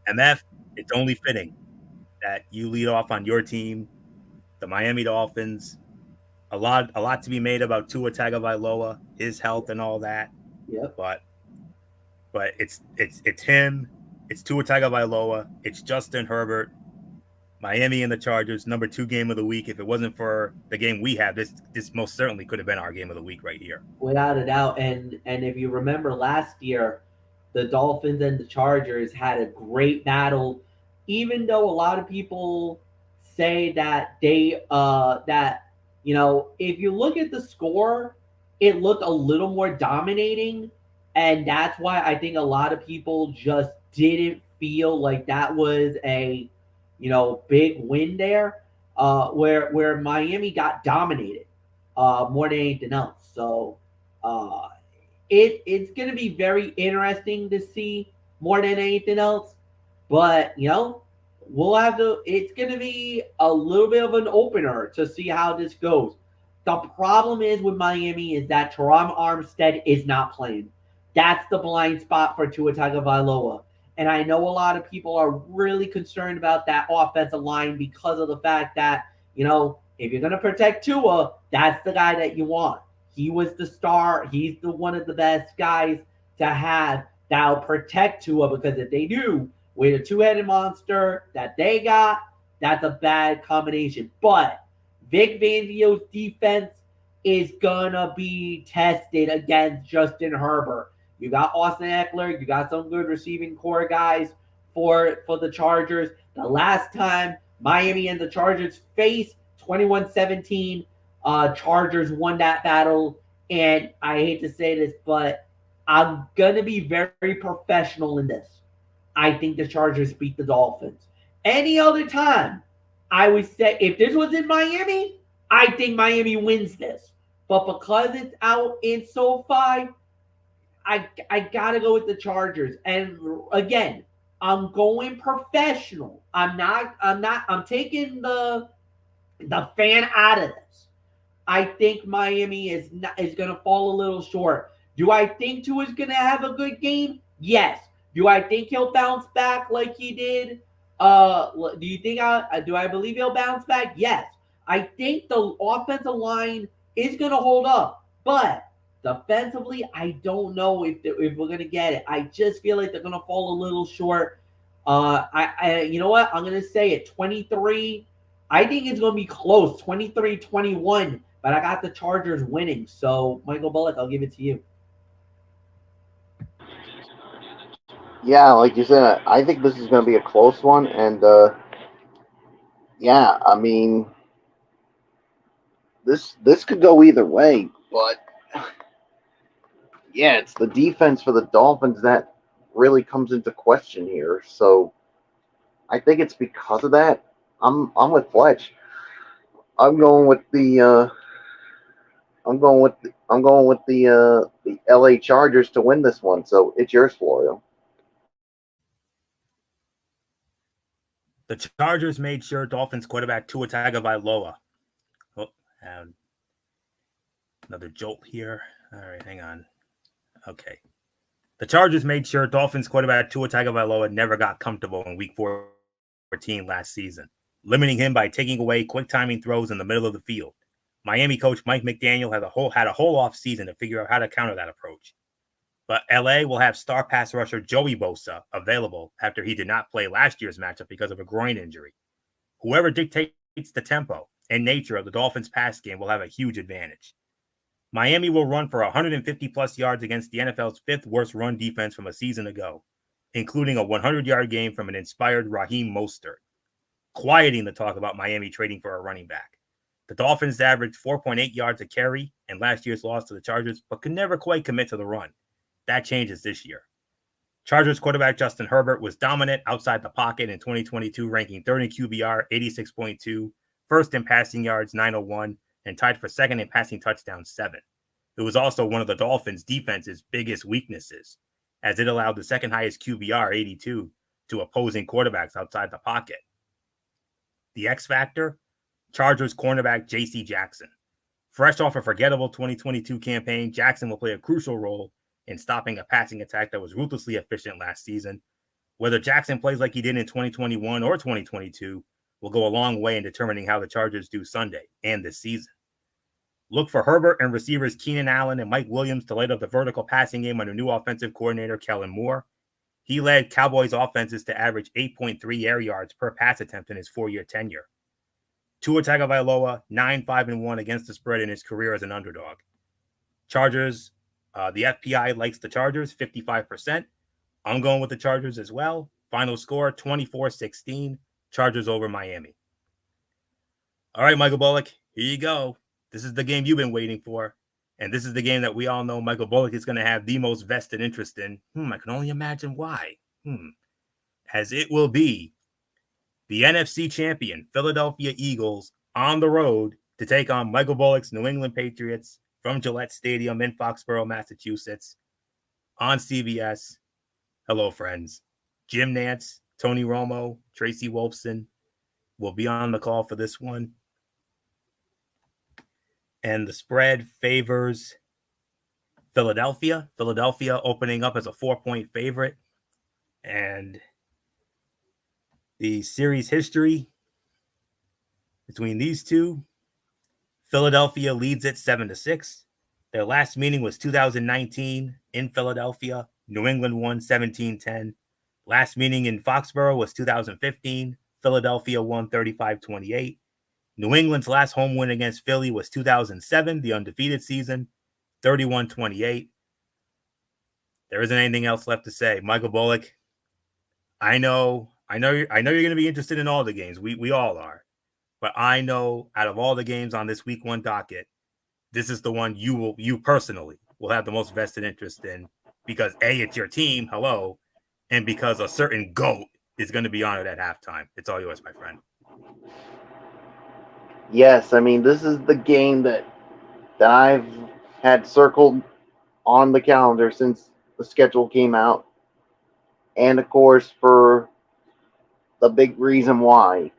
MF, it's only fitting that you lead off on your team, the Miami Dolphins. A lot to be made about Tua Tagovailoa, his health and all that. Yep. But it's him, it's Tua Tagovailoa, it's Justin Herbert, Miami and the Chargers, number 2 game of the week. If it wasn't for the game we have, this most certainly could have been our game of the week right here. Without a doubt. And if you remember last year, the Dolphins and the Chargers had a great battle, even though a lot of people say that if you look at the score, it looked a little more dominating. And that's why I think a lot of people just didn't feel like that was a, big win there, where Miami got dominated more than anything else. So it's going to be very interesting to see more than anything else. But, it's going to be a little bit of an opener to see how this goes. The problem is with Miami is that Teron Armstead is not playing. That's the blind spot for Tua Tagovailoa. And I know a lot of people are really concerned about that offensive line because of the fact that, if you're going to protect Tua, that's the guy that you want. He was the star. He's one of the best guys to have that'll protect Tua, because if they do, with a 2-headed monster that they got, that's a bad combination. But Vic Fangio's defense is going to be tested against Justin Herbert. You got Austin Eckler. You got some good receiving core guys for the Chargers. The last time Miami and the Chargers faced, 21-17, Chargers won that battle. And I hate to say this, but I'm going to be very professional in this. I think the Chargers beat the Dolphins. Any other time, I would say, if this was in Miami, I think Miami wins this. But because it's out in SoFi, I got to go with the Chargers. And again, I'm going professional. I'm taking the fan out of this. I think Miami is going to fall a little short. Do I think Tua's going to have a good game? Yes. Do I think he'll bounce back like he did? Do I believe he'll bounce back? Yes. I think the offensive line is going to hold up, but defensively, I don't know if we're going to get it. I just feel like they're going to fall a little short. You know what? I'm going to say it, 23. I think it's going to be close, 23-21, but I got the Chargers winning. So, Michael Bullock, I'll give it to you. Yeah, like you said, I think this is going to be a close one. And, yeah, I mean, this could go either way. But, yeah, it's the defense for the Dolphins that really comes into question here. So I think it's because of that. I'm with Fletch. I'm going with the the LA Chargers to win this one. So it's yours, Florio. The Chargers made sure Dolphins quarterback Tua Tagovailoa. Oh, and another jolt here. All right, hang on. Okay. The Chargers made sure Dolphins quarterback Tua Tagovailoa never got comfortable in Week 14 last season, limiting him by taking away quick timing throws in the middle of the field. Miami coach Mike McDaniel had a whole off season to figure out how to counter that approach. But LA will have star pass rusher Joey Bosa available after he did not play last year's matchup because of a groin injury. Whoever dictates the tempo and nature of the Dolphins' pass game will have a huge advantage. Miami will run for 150 plus yards against the NFL's fifth worst run defense from a season ago, including a 100-yard game from an inspired Raheem Mostert, quieting the talk about Miami trading for a running back. The Dolphins averaged 4.8 yards a carry in last year's loss to the Chargers, but could never quite commit to the run. That changes this year. Chargers quarterback Justin Herbert was dominant outside the pocket in 2022, ranking third in QBR, 86.2, first in passing yards, 901, and tied for second in passing touchdowns, 7. It was also one of the Dolphins' defense's biggest weaknesses, as it allowed the second highest QBR, 82, to opposing quarterbacks outside the pocket. The X factor, Chargers cornerback J.C. Jackson. Fresh off a forgettable 2022 campaign, Jackson will play a crucial role in stopping a passing attack that was ruthlessly efficient last season. Whether Jackson plays like he did in 2021 or 2022 will go a long way in determining how the Chargers do Sunday and this season. Look for Herbert and receivers Keenan Allen and Mike Williams to light up the vertical passing game under new offensive coordinator Kellen Moore. He led Cowboys offenses to average 8.3 air yards per pass attempt in his 4-year tenure. Tua Tagovailoa, 9-5-1 against the spread in his career as an underdog. Chargers, the FPI likes the Chargers, 55%. I'm going with the Chargers as well. Final score, 24-16. Chargers over Miami. All right, Michael Bullock, here you go. This is the game you've been waiting for. And this is the game that we all know Michael Bullock is going to have the most vested interest in. I can only imagine why. As it will be the NFC champion, Philadelphia Eagles, on the road to take on Michael Bullock's New England Patriots from Gillette Stadium in Foxborough, Massachusetts, on CBS. Hello, friends. Jim Nantz, Tony Romo, Tracy Wolfson will be on the call for this one. And the spread favors Philadelphia. Philadelphia opening up as a 4-point favorite. And the series history between these two, Philadelphia leads it 7-6. Their last meeting was 2019 in Philadelphia. New England won 17-10. Last meeting in Foxborough was 2015. Philadelphia won 35-28. New England's last home win against Philly was 2007, the undefeated season, 31-28. There isn't anything else left to say. Michael Bullock, I know you're going to be interested in all the games. We all are. But I know out of all the games on this week 1 docket, this is the one you personally will have the most vested interest in because A, it's your team, hello, and because a certain GOAT is going to be honored at halftime. It's all yours, my friend. Yes, I mean, this is the game that I've had circled on the calendar since the schedule came out. And, of course, for the big reason why.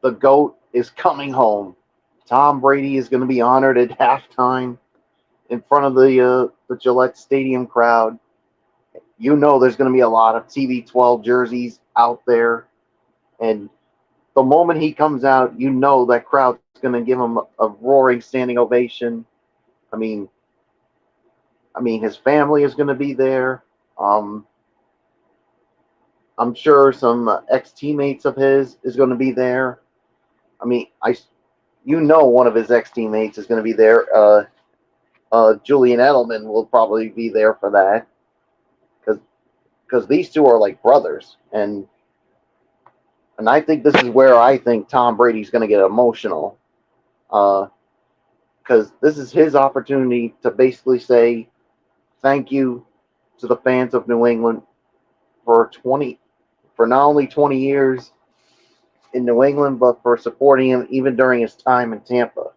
The GOAT is coming home. Tom Brady is going to be honored at halftime in front of the Gillette Stadium crowd. You know there's going to be a lot of TB12 jerseys out there. And the moment he comes out, you know that crowd's going to give him a roaring standing ovation. I mean, his family is going to be there. I'm sure some ex-teammates of his is going to be there. I mean, one of his ex-teammates is going to be there. Julian Edelman will probably be there for that because these two are like brothers, and I think this is where I think Tom Brady's going to get emotional, because this is his opportunity to basically say thank you to the fans of New England for not only 20 years, in New England, but for supporting him even during his time in Tampa.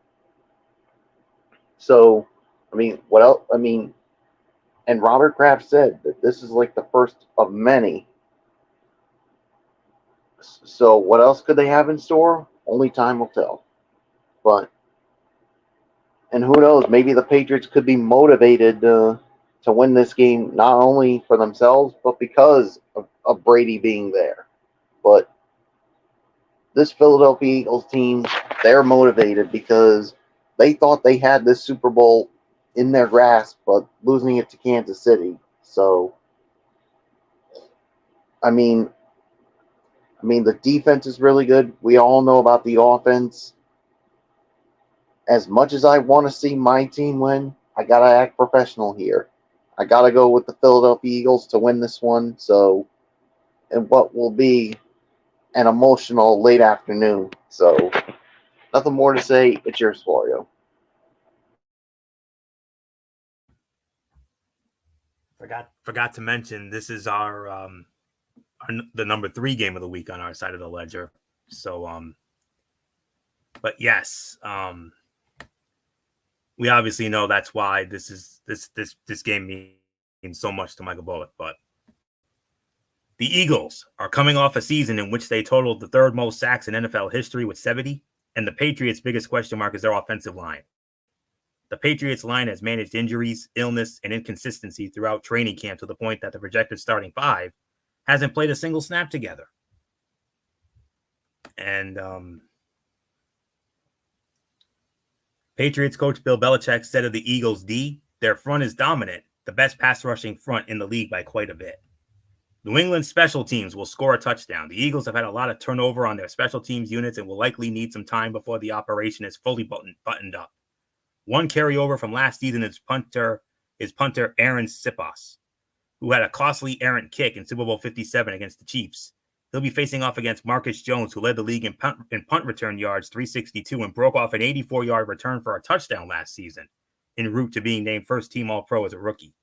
So, I mean, what else? I mean, and Robert Kraft said that this is like the first of many. So, what else could they have in store? Only time will tell. But, and who knows? Maybe the Patriots could be motivated to win this game not only for themselves but because of Brady being there. But this Philadelphia Eagles team, they're motivated because they thought they had this Super Bowl in their grasp, but losing it to Kansas City. So, I mean, the defense is really good. We all know about the offense. As much as I want to see my team win, I gotta act professional here. I gotta go with the Philadelphia Eagles to win this one. So, and what will be an emotional late afternoon. So, nothing more to say. It's yours, Florio. Forgot to mention this is our the number 3 game of the week on our side of the ledger. So but yes, we obviously know that's why this game means so much to Michael Bullock. But the Eagles are coming off a season in which they totaled the 3rd most sacks in NFL history with 70, and the Patriots' biggest question mark is their offensive line. The Patriots line has managed injuries, illness, and inconsistency throughout training camp to the point that the projected starting 5 hasn't played a single snap together. And Patriots coach Bill Belichick said of the Eagles' D, their front is dominant, the best pass rushing front in the league by quite a bit. New England's special teams will score a touchdown. The Eagles have had a lot of turnover on their special teams units and will likely need some time before the operation is fully buttoned up. One carryover from last season is punter Aaron Siposs, who had a costly errant kick in Super Bowl 57 against the Chiefs. He'll be facing off against Marcus Jones, who led the league in punt return yards 362 and broke off an 84-yard return for a touchdown last season, en route to being named first team All-Pro as a rookie.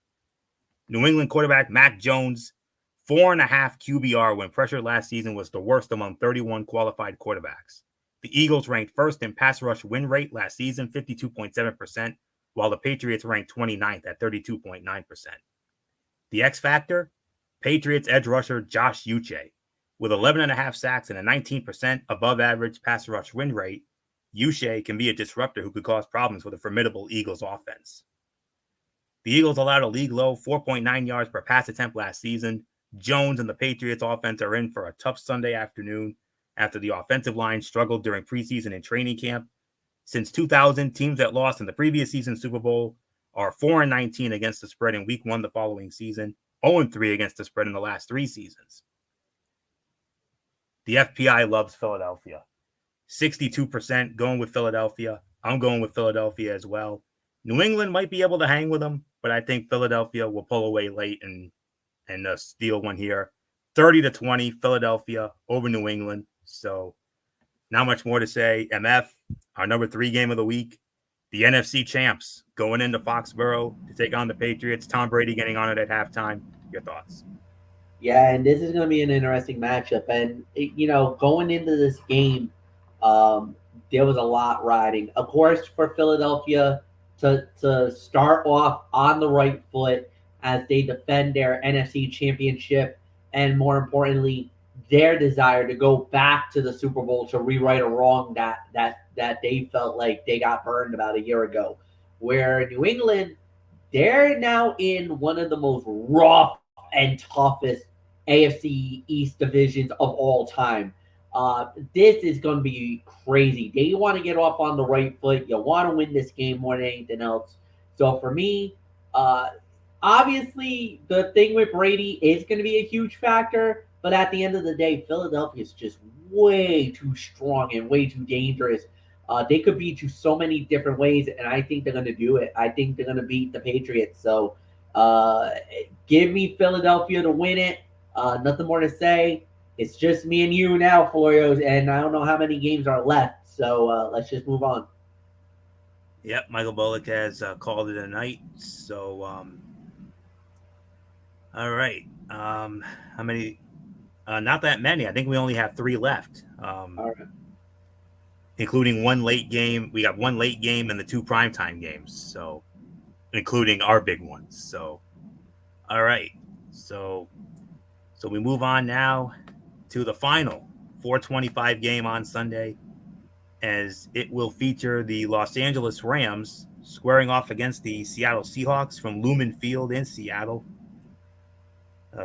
New England quarterback Mac Jones' 4.5 QBR when pressured last season was the worst among 31 qualified quarterbacks. The Eagles ranked first in pass rush win rate last season, 52.7%, while the Patriots ranked 29th at 32.9%. The X factor? Patriots edge rusher Josh Uche. With 11.5 sacks and a 19% above average pass rush win rate, Uche can be a disruptor who could cause problems for the formidable Eagles offense. The Eagles allowed a league low 4.9 yards per pass attempt last season. Jones and the Patriots offense are in for a tough Sunday afternoon after the offensive line struggled during preseason and training camp. Since 2000, teams that lost in the previous season's Super Bowl are 4-19 against the spread in week 1 the following season, 0-3 against the spread in the last 3 seasons. The FPI loves Philadelphia. 62% going with Philadelphia. I'm going with Philadelphia as well. New England might be able to hang with them, but I think Philadelphia will pull away late and steal one here. 30-20, Philadelphia over New England. So not much more to say. MF, our number 3 game of the week. The NFC champs going into Foxborough to take on the Patriots. Tom Brady getting on it at halftime. Your thoughts? Yeah, and this is going to be an interesting matchup. And, going into this game, there was a lot riding. Of course, for Philadelphia to start off on the right foot as they defend their NFC championship, and more importantly, their desire to go back to the Super Bowl to rewrite a wrong that they felt like they got burned about a year ago. Where New England, they're now in one of the most rough and toughest AFC East divisions of all time. This is going to be crazy. They want to get off on the right foot. You want to win this game more than anything else. So for me, obviously the thing with Brady is going to be a huge factor. But at the end of the day, Philadelphia is just way too strong and way too dangerous. They could beat you so many different ways, and I think they're going to do it. I think they're going to beat the Patriots. So give me Philadelphia to win it. Nothing more to say. It's just me and you now, Florios, and I don't know how many games are left. So let's just move on. Yep, Michael Bullock has called it a night. So, all right. How many Not that many. I think we only have 3 left, All right. including one late game. We got one late game and the 2 primetime games, so including our big ones. So, all right. So we move on now to the final 425 game on Sunday, as it will feature the Los Angeles Rams squaring off against the Seattle Seahawks from Lumen Field in Seattle.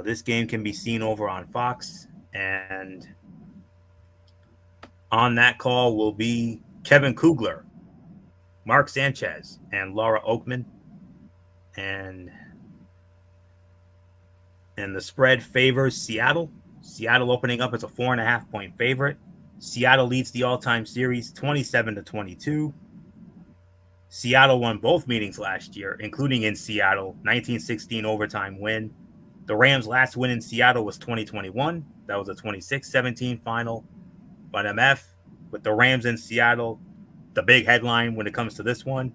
This game can be seen over on Fox, and on that call will be Kevin Kugler, Mark Sanchez, and Laura Oakman. And the spread favors Seattle. Seattle opening up as a 4.5-point favorite. Seattle leads the all-time series 27-22. Seattle won both meetings last year, including in Seattle, 1916 overtime win. The Rams' last win in Seattle was 2021. That was a 26-17 final. But MF, with the Rams in Seattle, the big headline when it comes to this one,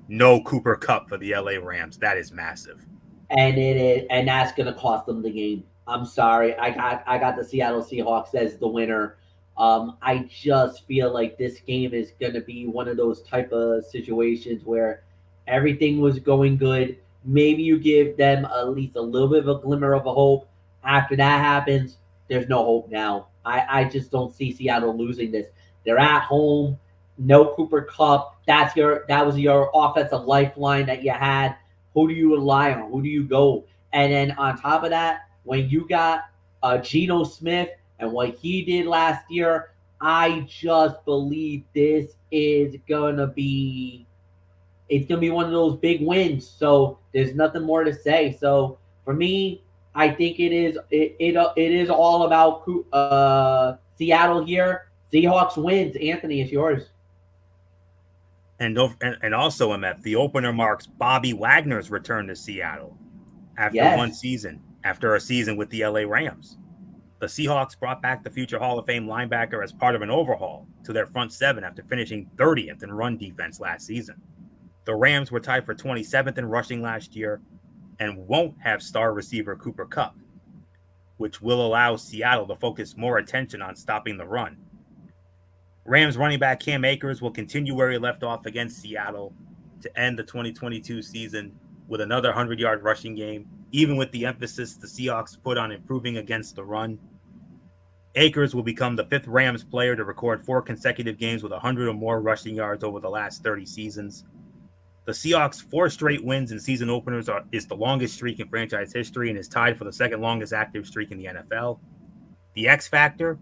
no Cooper Kupp for the LA Rams. That is massive. And it is, and that's going to cost them the game. I'm sorry, I got the Seattle Seahawks as the winner. I just feel like this game is going to be one of those type of situations where everything was going good. Maybe you give them at least a little bit of a glimmer of a hope. After that happens, there's no hope now. I just don't see Seattle losing this. They're at home, no Cooper Kupp. That was your offensive lifeline that you had. Who do you rely on? Who do you go? And then on top of that, when you got Geno Smith and what he did last year, I just believe this is gonna be one of those big wins. So there's nothing more to say. So for me, I think it is all about Seattle here. Seahawks wins. Anthony, it's yours. And also, MF, the opener marks Bobby Wagner's return to Seattle after after a season with the LA Rams. The Seahawks brought back the future Hall of Fame linebacker as part of an overhaul to their front seven after finishing 30th in run defense last season. The Rams were tied for 27th in rushing last year and won't have star receiver Cooper Kupp, which will allow Seattle to focus more attention on stopping the run. Rams running back Cam Akers will continue where he left off against Seattle to end the 2022 season with another 100-yard rushing game, even with the emphasis the Seahawks put on improving against the run. Akers will become the 5th Rams player to record 4 consecutive games with 100 or more rushing yards over the last 30 seasons. The Seahawks' 4 straight wins in season openers is the longest streak in franchise history and is tied for the 2nd longest active streak in the NFL. The X factor,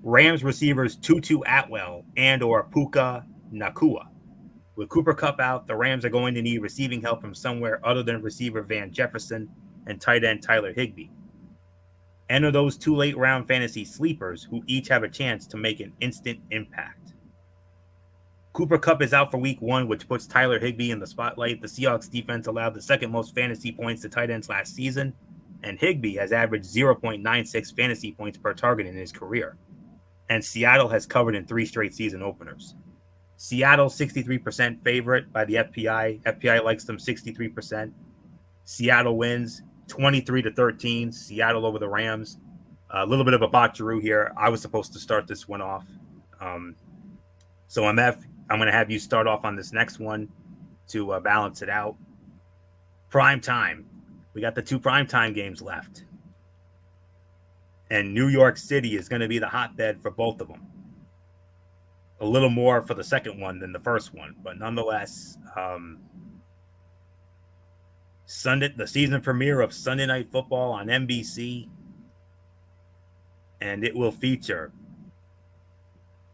Rams receivers Tutu Atwell and or Puka Nacua. With Cooper Kupp out, the Rams are going to need receiving help from somewhere other than receiver Van Jefferson and tight end Tyler Higbee. Enter those 2 late-round fantasy sleepers who each have a chance to make an instant impact. Cooper Kupp is out for week 1, which puts Tyler Higbee in the spotlight. The Seahawks defense allowed the 2nd most fantasy points to tight ends last season, and Higbee has averaged 0.96 fantasy points per target in his career. And Seattle has covered in 3 straight season openers. Seattle 63% favorite by the FPI. FPI likes them 63%. Seattle wins 23-13. Seattle over the Rams. A little bit of a botcheroo here. I was supposed to start this one off. So MF, I'm going to have you start off on this next one to balance it out. Prime time. We got the 2 primetime games left. And New York City is going to be the hotbed for both of them. A little more for the second one than the first one, but nonetheless, the season premiere of Sunday Night Football on NBC, and it will feature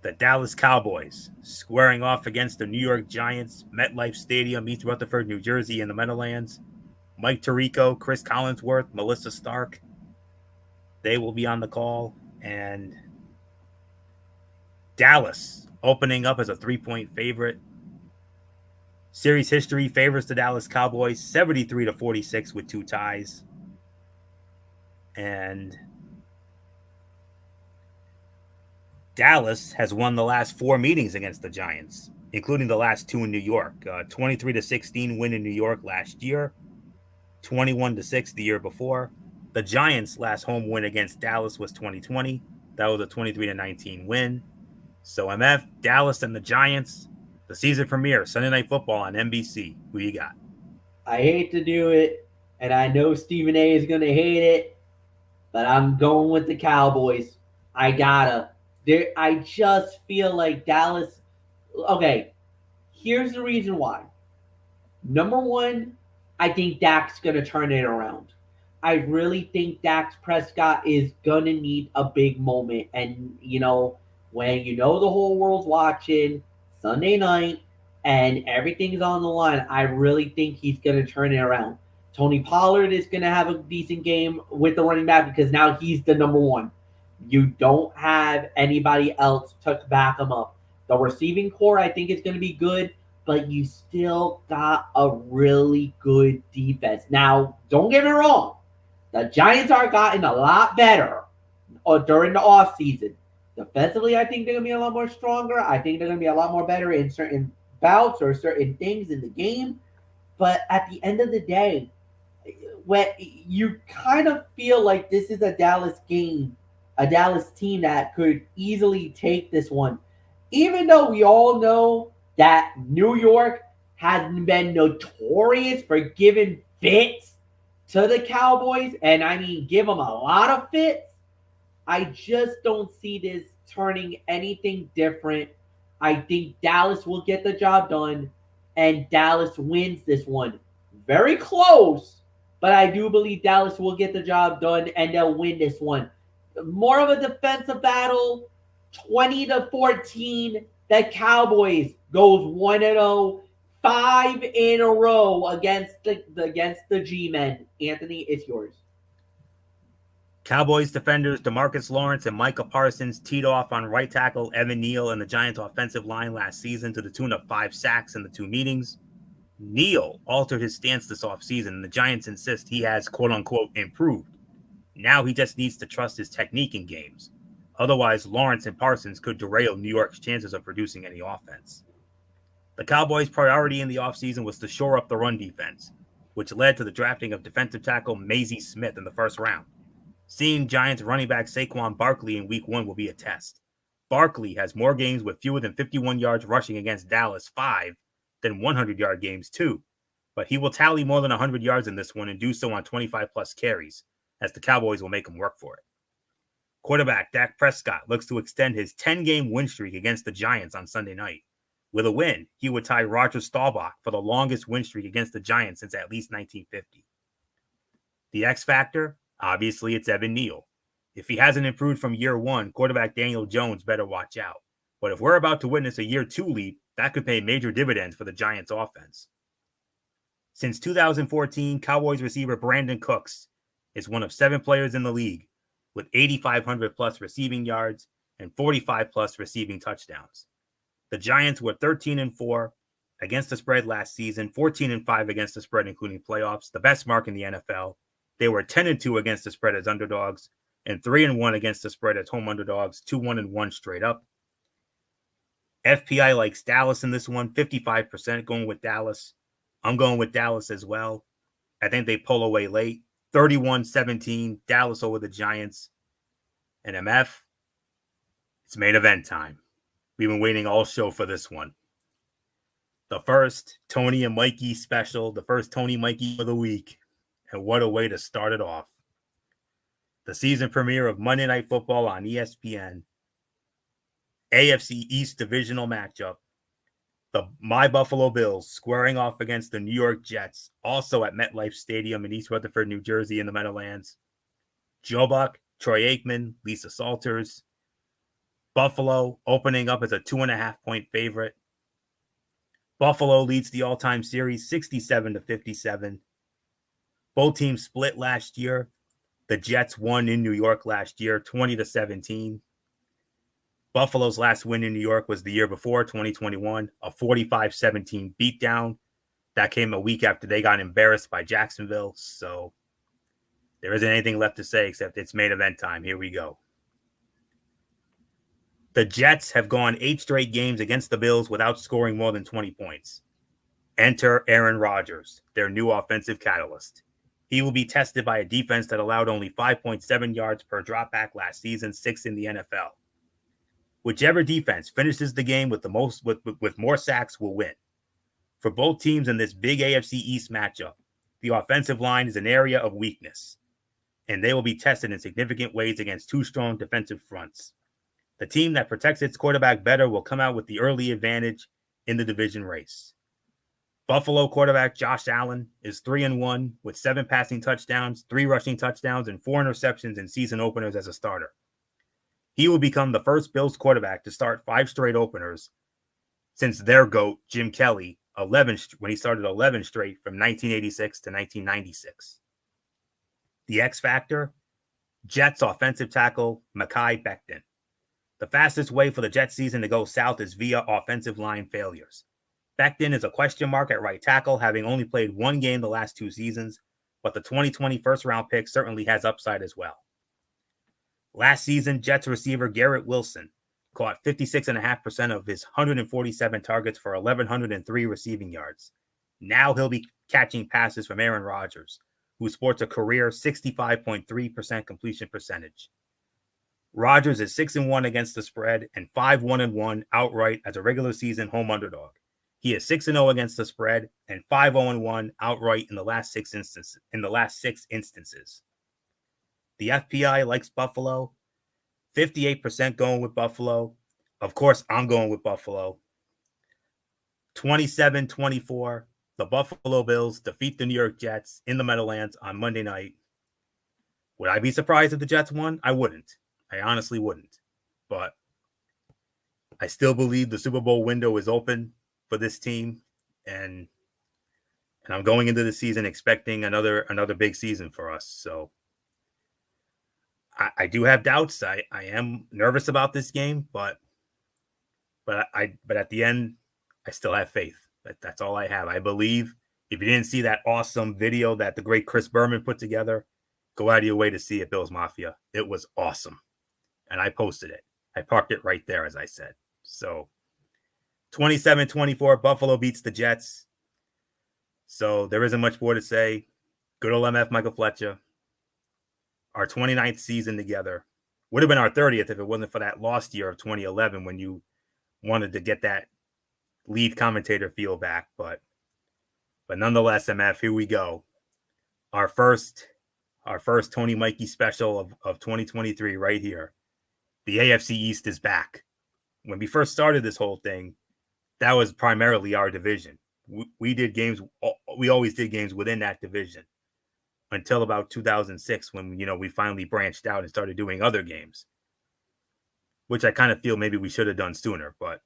the Dallas Cowboys squaring off against the New York Giants. MetLife Stadium, East Rutherford, New Jersey, in the Meadowlands. Mike Tirico, Chris Collinsworth, Melissa Stark, they will be on the call, and Dallas opening up as a 3-point favorite. Series history favors the Dallas Cowboys 73-46 with 2 ties. And Dallas has won the last 4 meetings against the Giants, including the last 2 in New York. 23-16 win in New York last year, 21-6 the year before. The Giants' last home win against Dallas was 2020. That was a 23-19 win. So MF, Dallas, and the Giants, the season premiere, Sunday Night Football on NBC. Who you got? I hate to do it, and I know Stephen A is going to hate it, but I'm going with the Cowboys. I gotta. I just feel like Dallas. Okay, here's the reason why. Number one, I think Dak's going to turn it around. I really think Dax Prescott is going to need a big moment. And, when the whole world's watching Sunday night and everything's on the line, I really think he's going to turn it around. Tony Pollard is going to have a decent game with the running back because now he's the number one. You don't have anybody else to back him up. The receiving core, I think, is going to be good, but you still got a really good defense. Now, don't get me wrong. The Giants are gotten a lot better during the offseason. Defensively, I think they're going to be a lot more stronger. I think they're going to be a lot more better in certain bouts or certain things in the game. But at the end of the day, when you kind of feel like this is a Dallas game, a Dallas team that could easily take this one. Even though we all know that New York has been notorious for giving fits to the Cowboys, and I mean give them a lot of fits, I just don't see this turning anything different. I think Dallas will get the job done, and Dallas wins this one. Very close, but I do believe Dallas will get the job done, and they'll win this one. More of a defensive battle, 20-14. The Cowboys goes 1-0, 5 in a row against the G-Men. Anthony, it's yours. Cowboys defenders DeMarcus Lawrence and Micah Parsons teed off on right tackle Evan Neal and the Giants' offensive line last season to the tune of 5 sacks in the 2 meetings. Neal altered his stance this offseason, and the Giants insist he has, quote-unquote, improved. Now he just needs to trust his technique in games. Otherwise, Lawrence and Parsons could derail New York's chances of producing any offense. The Cowboys' priority in the offseason was to shore up the run defense, which led to the drafting of defensive tackle Maisie Smith in the first round. Seeing Giants running back Saquon Barkley in Week 1 will be a test. Barkley has more games with fewer than 51 yards rushing against Dallas 5 than 100-yard games 2, but he will tally more than 100 yards in this one and do so on 25-plus carries, as the Cowboys will make him work for it. Quarterback Dak Prescott looks to extend his 10-game win streak against the Giants on Sunday night. With a win, he would tie Roger Staubach for the longest win streak against the Giants since at least 1950. The X factor? Obviously, it's Evan Neal. If he hasn't improved from year 1, quarterback Daniel Jones better watch out. But if we're about to witness a year 2 leap, that could pay major dividends for the Giants' offense. Since 2014, Cowboys receiver Brandon Cooks is one of 7 players in the league with 8,500-plus receiving yards and 45-plus receiving touchdowns. The Giants were 13-4 against the spread last season, 14-5 against the spread, including playoffs, the best mark in the NFL. They were 10-2 against the spread as underdogs and 3-1 against the spread as home underdogs, 2-1-1 straight up. FPI likes Dallas in this one, 55% going with Dallas. I'm going with Dallas as well. I think they pull away late. 31-17, Dallas over the Giants. And MF, it's main event time. We've been waiting all show for this one. The first Tony and Mikey special, the first Tony Mikey of the week. And what a way to start it off. The season premiere of Monday Night Football on ESPN. AFC East divisional matchup. My Buffalo Bills squaring off against the New York Jets, also at MetLife Stadium in East Rutherford, New Jersey in the Meadowlands. Joe Buck, Troy Aikman, Lisa Salters. Buffalo opening up as a 2.5-point favorite. Buffalo leads the all-time series 67-57. Both teams split last year. The Jets won in New York last year, 20-17. Buffalo's last win in New York was the year before, 2021, a 45-17 beatdown. That came a week after they got embarrassed by Jacksonville. So there isn't anything left to say except it's main event time. Here we go. The Jets have gone 8 straight games against the Bills without scoring more than 20 points. Enter Aaron Rodgers, their new offensive catalyst. He will be tested by a defense that allowed only 5.7 yards per dropback last season, 6th in the NFL. Whichever defense finishes the game with more sacks will win. For both teams in this big AFC East matchup, the offensive line is an area of weakness, and they will be tested in significant ways against two strong defensive fronts. The team that protects its quarterback better will come out with the early advantage in the division race. Buffalo quarterback Josh Allen is 3-1 with 7 passing touchdowns, 3 rushing touchdowns, and 4 interceptions in season openers as a starter. He will become the first Bills quarterback to start 5 straight openers since their GOAT, Jim Kelly, when he started 11 straight from 1986 to 1996. The X Factor, Jets offensive tackle Mekhi Becton. The fastest way for the Jets season to go south is via offensive line failures. Becton is a question mark at right tackle, having only played 1 game the last 2 seasons, but the 2020 first-round pick certainly has upside as well. Last season, Jets receiver Garrett Wilson caught 56.5% of his 147 targets for 1,103 receiving yards. Now he'll be catching passes from Aaron Rodgers, who sports a career 65.3% completion percentage. Rodgers is 6-1 against the spread and 5-1-1 outright as a regular season home underdog. He is 6-0 against the spread and 5-0-1 outright in the last 6 instances. The FPI likes Buffalo. 58% going with Buffalo. Of course, I'm going with Buffalo. 27-24. The Buffalo Bills defeat the New York Jets in the Meadowlands on Monday night. Would I be surprised if the Jets won? I wouldn't. I honestly wouldn't. But I still believe the Super Bowl window is open for this team. And I'm going into the season expecting another big season for us. So I do have doubts. I am nervous about this game, but at the end, I still have faith. That's all I have. I believe. If you didn't see that awesome video that the great Chris Berman put together, go out of your way to see it, Bills Mafia. It was awesome. And I posted it. I parked it right there, as I said. So 27-24, Buffalo beats the Jets. So there isn't much more to say. Good old MF Michael Fletcher. Our 29th season together. Would have been our 30th if it wasn't for that lost year of 2011 when you wanted to get that lead commentator feel back. But nonetheless, MF, here we go. Our first Tony Mikey special of 2023 right here. The AFC East is back. When we first started this whole thing, that was primarily our division. We did games. We always did games within that division until about 2006 when, we finally branched out and started doing other games, which I kind of feel maybe we should have done sooner. But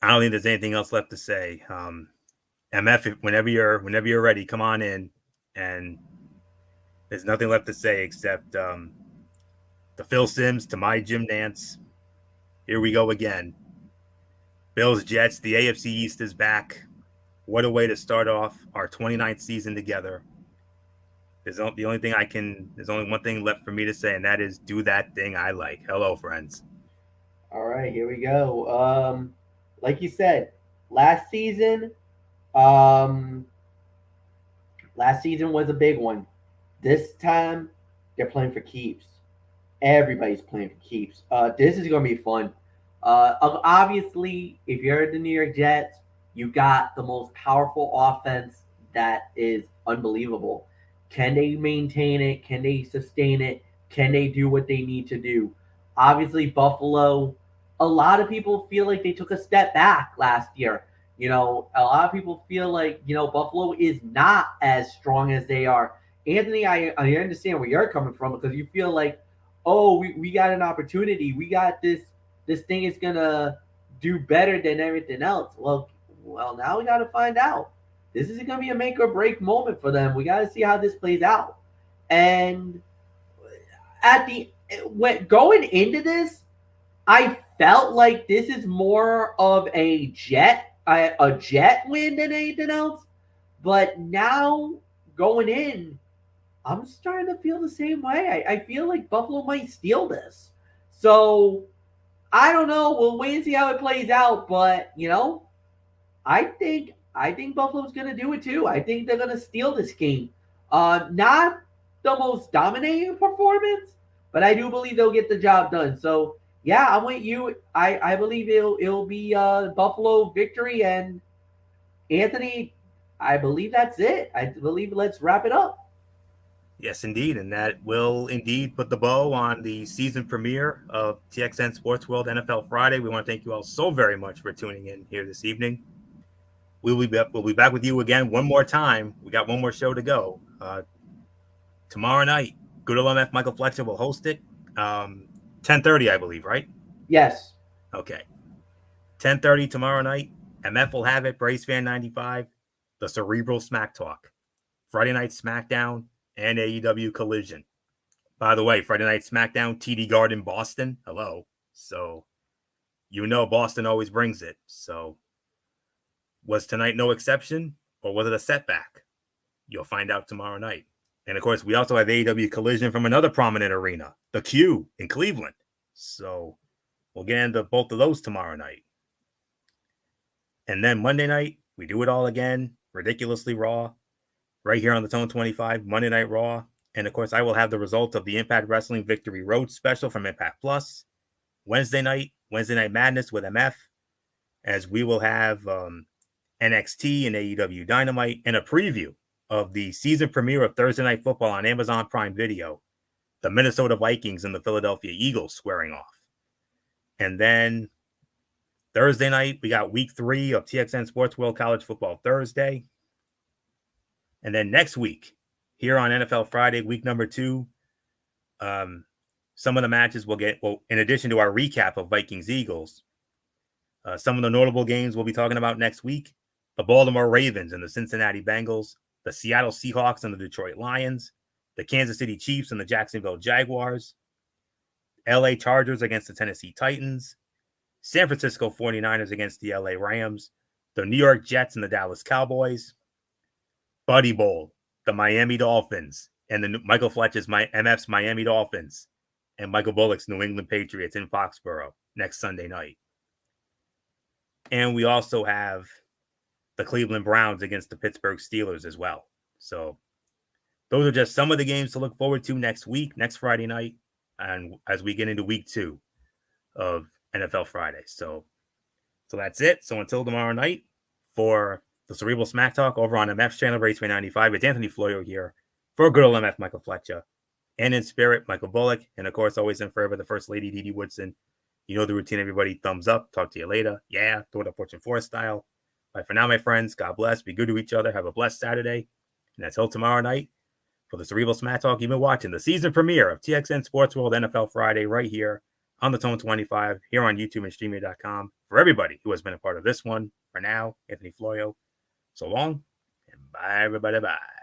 I don't think there's anything else left to say. MF, whenever you're ready, come on in. And there's nothing left to say except the Phil Simms to my Jim Nance. Here we go again. Bills, Jets, the AFC East is back. What a way to start off our 29th season together. There's only one thing left for me to say, and that is do that thing I like. Hello, friends. All right, here we go. Like you said, last season was a big one. This time, they're playing for keeps. Everybody's playing for keeps. This is going to be fun. Obviously, if you're the New York Jets, you got the most powerful offense that is unbelievable. Can they maintain it? Can they sustain it? Can they do what they need to do? Obviously, Buffalo, a lot of people feel like they took a step back last year. A lot of people feel like, Buffalo is not as strong as they are. Anthony, I understand where you're coming from because you feel like, oh, we got an opportunity. We got this thing is going to do better than everything else. Well, now we got to find out. This is going to be a make or break moment for them. We got to see how this plays out. And going into this, I felt like this is more of a jet win than anything else. But now going in, I'm starting to feel the same way. I feel like Buffalo might steal this. So I don't know. We'll wait and see how it plays out. But, I think I think Buffalo's going to do it too. I think they're going to steal this game. Not the most dominating performance, but I do believe they'll get the job done. So yeah, I'm with you. I believe it'll be Buffalo victory, and Anthony, I believe that's it. I believe let's wrap it up. Yes, indeed. And that will indeed put the bow on the season premiere of TXN Sports World NFL Friday. We want to thank you all so very much for tuning in here this evening. We'll be back with you again one more time. We got one more show to go. Tomorrow night, good old MF Michael Fletcher will host it. 10:30, I believe, right? Yes. Okay. 10:30 tomorrow night. MF will have it. Brace Fan 95, the Cerebral Smack Talk. Friday Night SmackDown and AEW Collision. By the way, Friday Night SmackDown, TD Garden, Boston. Hello. So, Boston always brings it. So, was tonight no exception, or was it a setback? You'll find out tomorrow night. And, of course, we also have AEW Collision from another prominent arena, the Q in Cleveland. So, we'll get into both of those tomorrow night. And then Monday night, we do it all again, ridiculously raw, right here on the Tone 25, Monday Night Raw. And, of course, I will have the results of the Impact Wrestling Victory Road special from Impact Plus. Wednesday Night Madness with MF, as we will have NXT and AEW Dynamite and a preview of the season premiere of Thursday Night Football on Amazon Prime Video, the Minnesota Vikings and the Philadelphia Eagles squaring off. And then Thursday night, we got week 3 of TXN Sports World College Football Thursday. And then next week, here on NFL Friday, week number 2, some of the matches we'll get, in addition to our recap of Vikings-Eagles, some of the notable games we'll be talking about next week: the Baltimore Ravens and the Cincinnati Bengals, the Seattle Seahawks and the Detroit Lions, the Kansas City Chiefs and the Jacksonville Jaguars, LA Chargers against the Tennessee Titans, San Francisco 49ers against the LA Rams, the New York Jets and the Dallas Cowboys, Buddy Bowl, the Miami Dolphins, and the Michael Fletcher's MF's Miami Dolphins, and Michael Bullock's New England Patriots in Foxborough next Sunday night. And we also have the Cleveland Browns against the Pittsburgh Steelers as well. So those are just some of the games to look forward to next week, next Friday night, and as we get into week 2 of NFL Friday. So that's it. So until tomorrow night, for the Cerebral Smack Talk over on MF's channel, Raceway 95, it's Anthony Florio here for good old MF Michael Fletcher. And in spirit, Michael Bullock. And of course, always and forever, the First Lady, Dee Dee Woodson. You know the routine, everybody. Thumbs up. Talk to you later. Yeah, throw it up Fortune 4 style. Bye for now, my friends. God bless. Be good to each other. Have a blessed Saturday. And until tomorrow night, for the Cerebral Smack Talk, you've been watching the season premiere of TXN Sports World NFL Friday right here on the Tone 25, here on YouTube and Streamio.com. For everybody who has been a part of this one, for now, Anthony Florio. So long, and bye, everybody. Bye.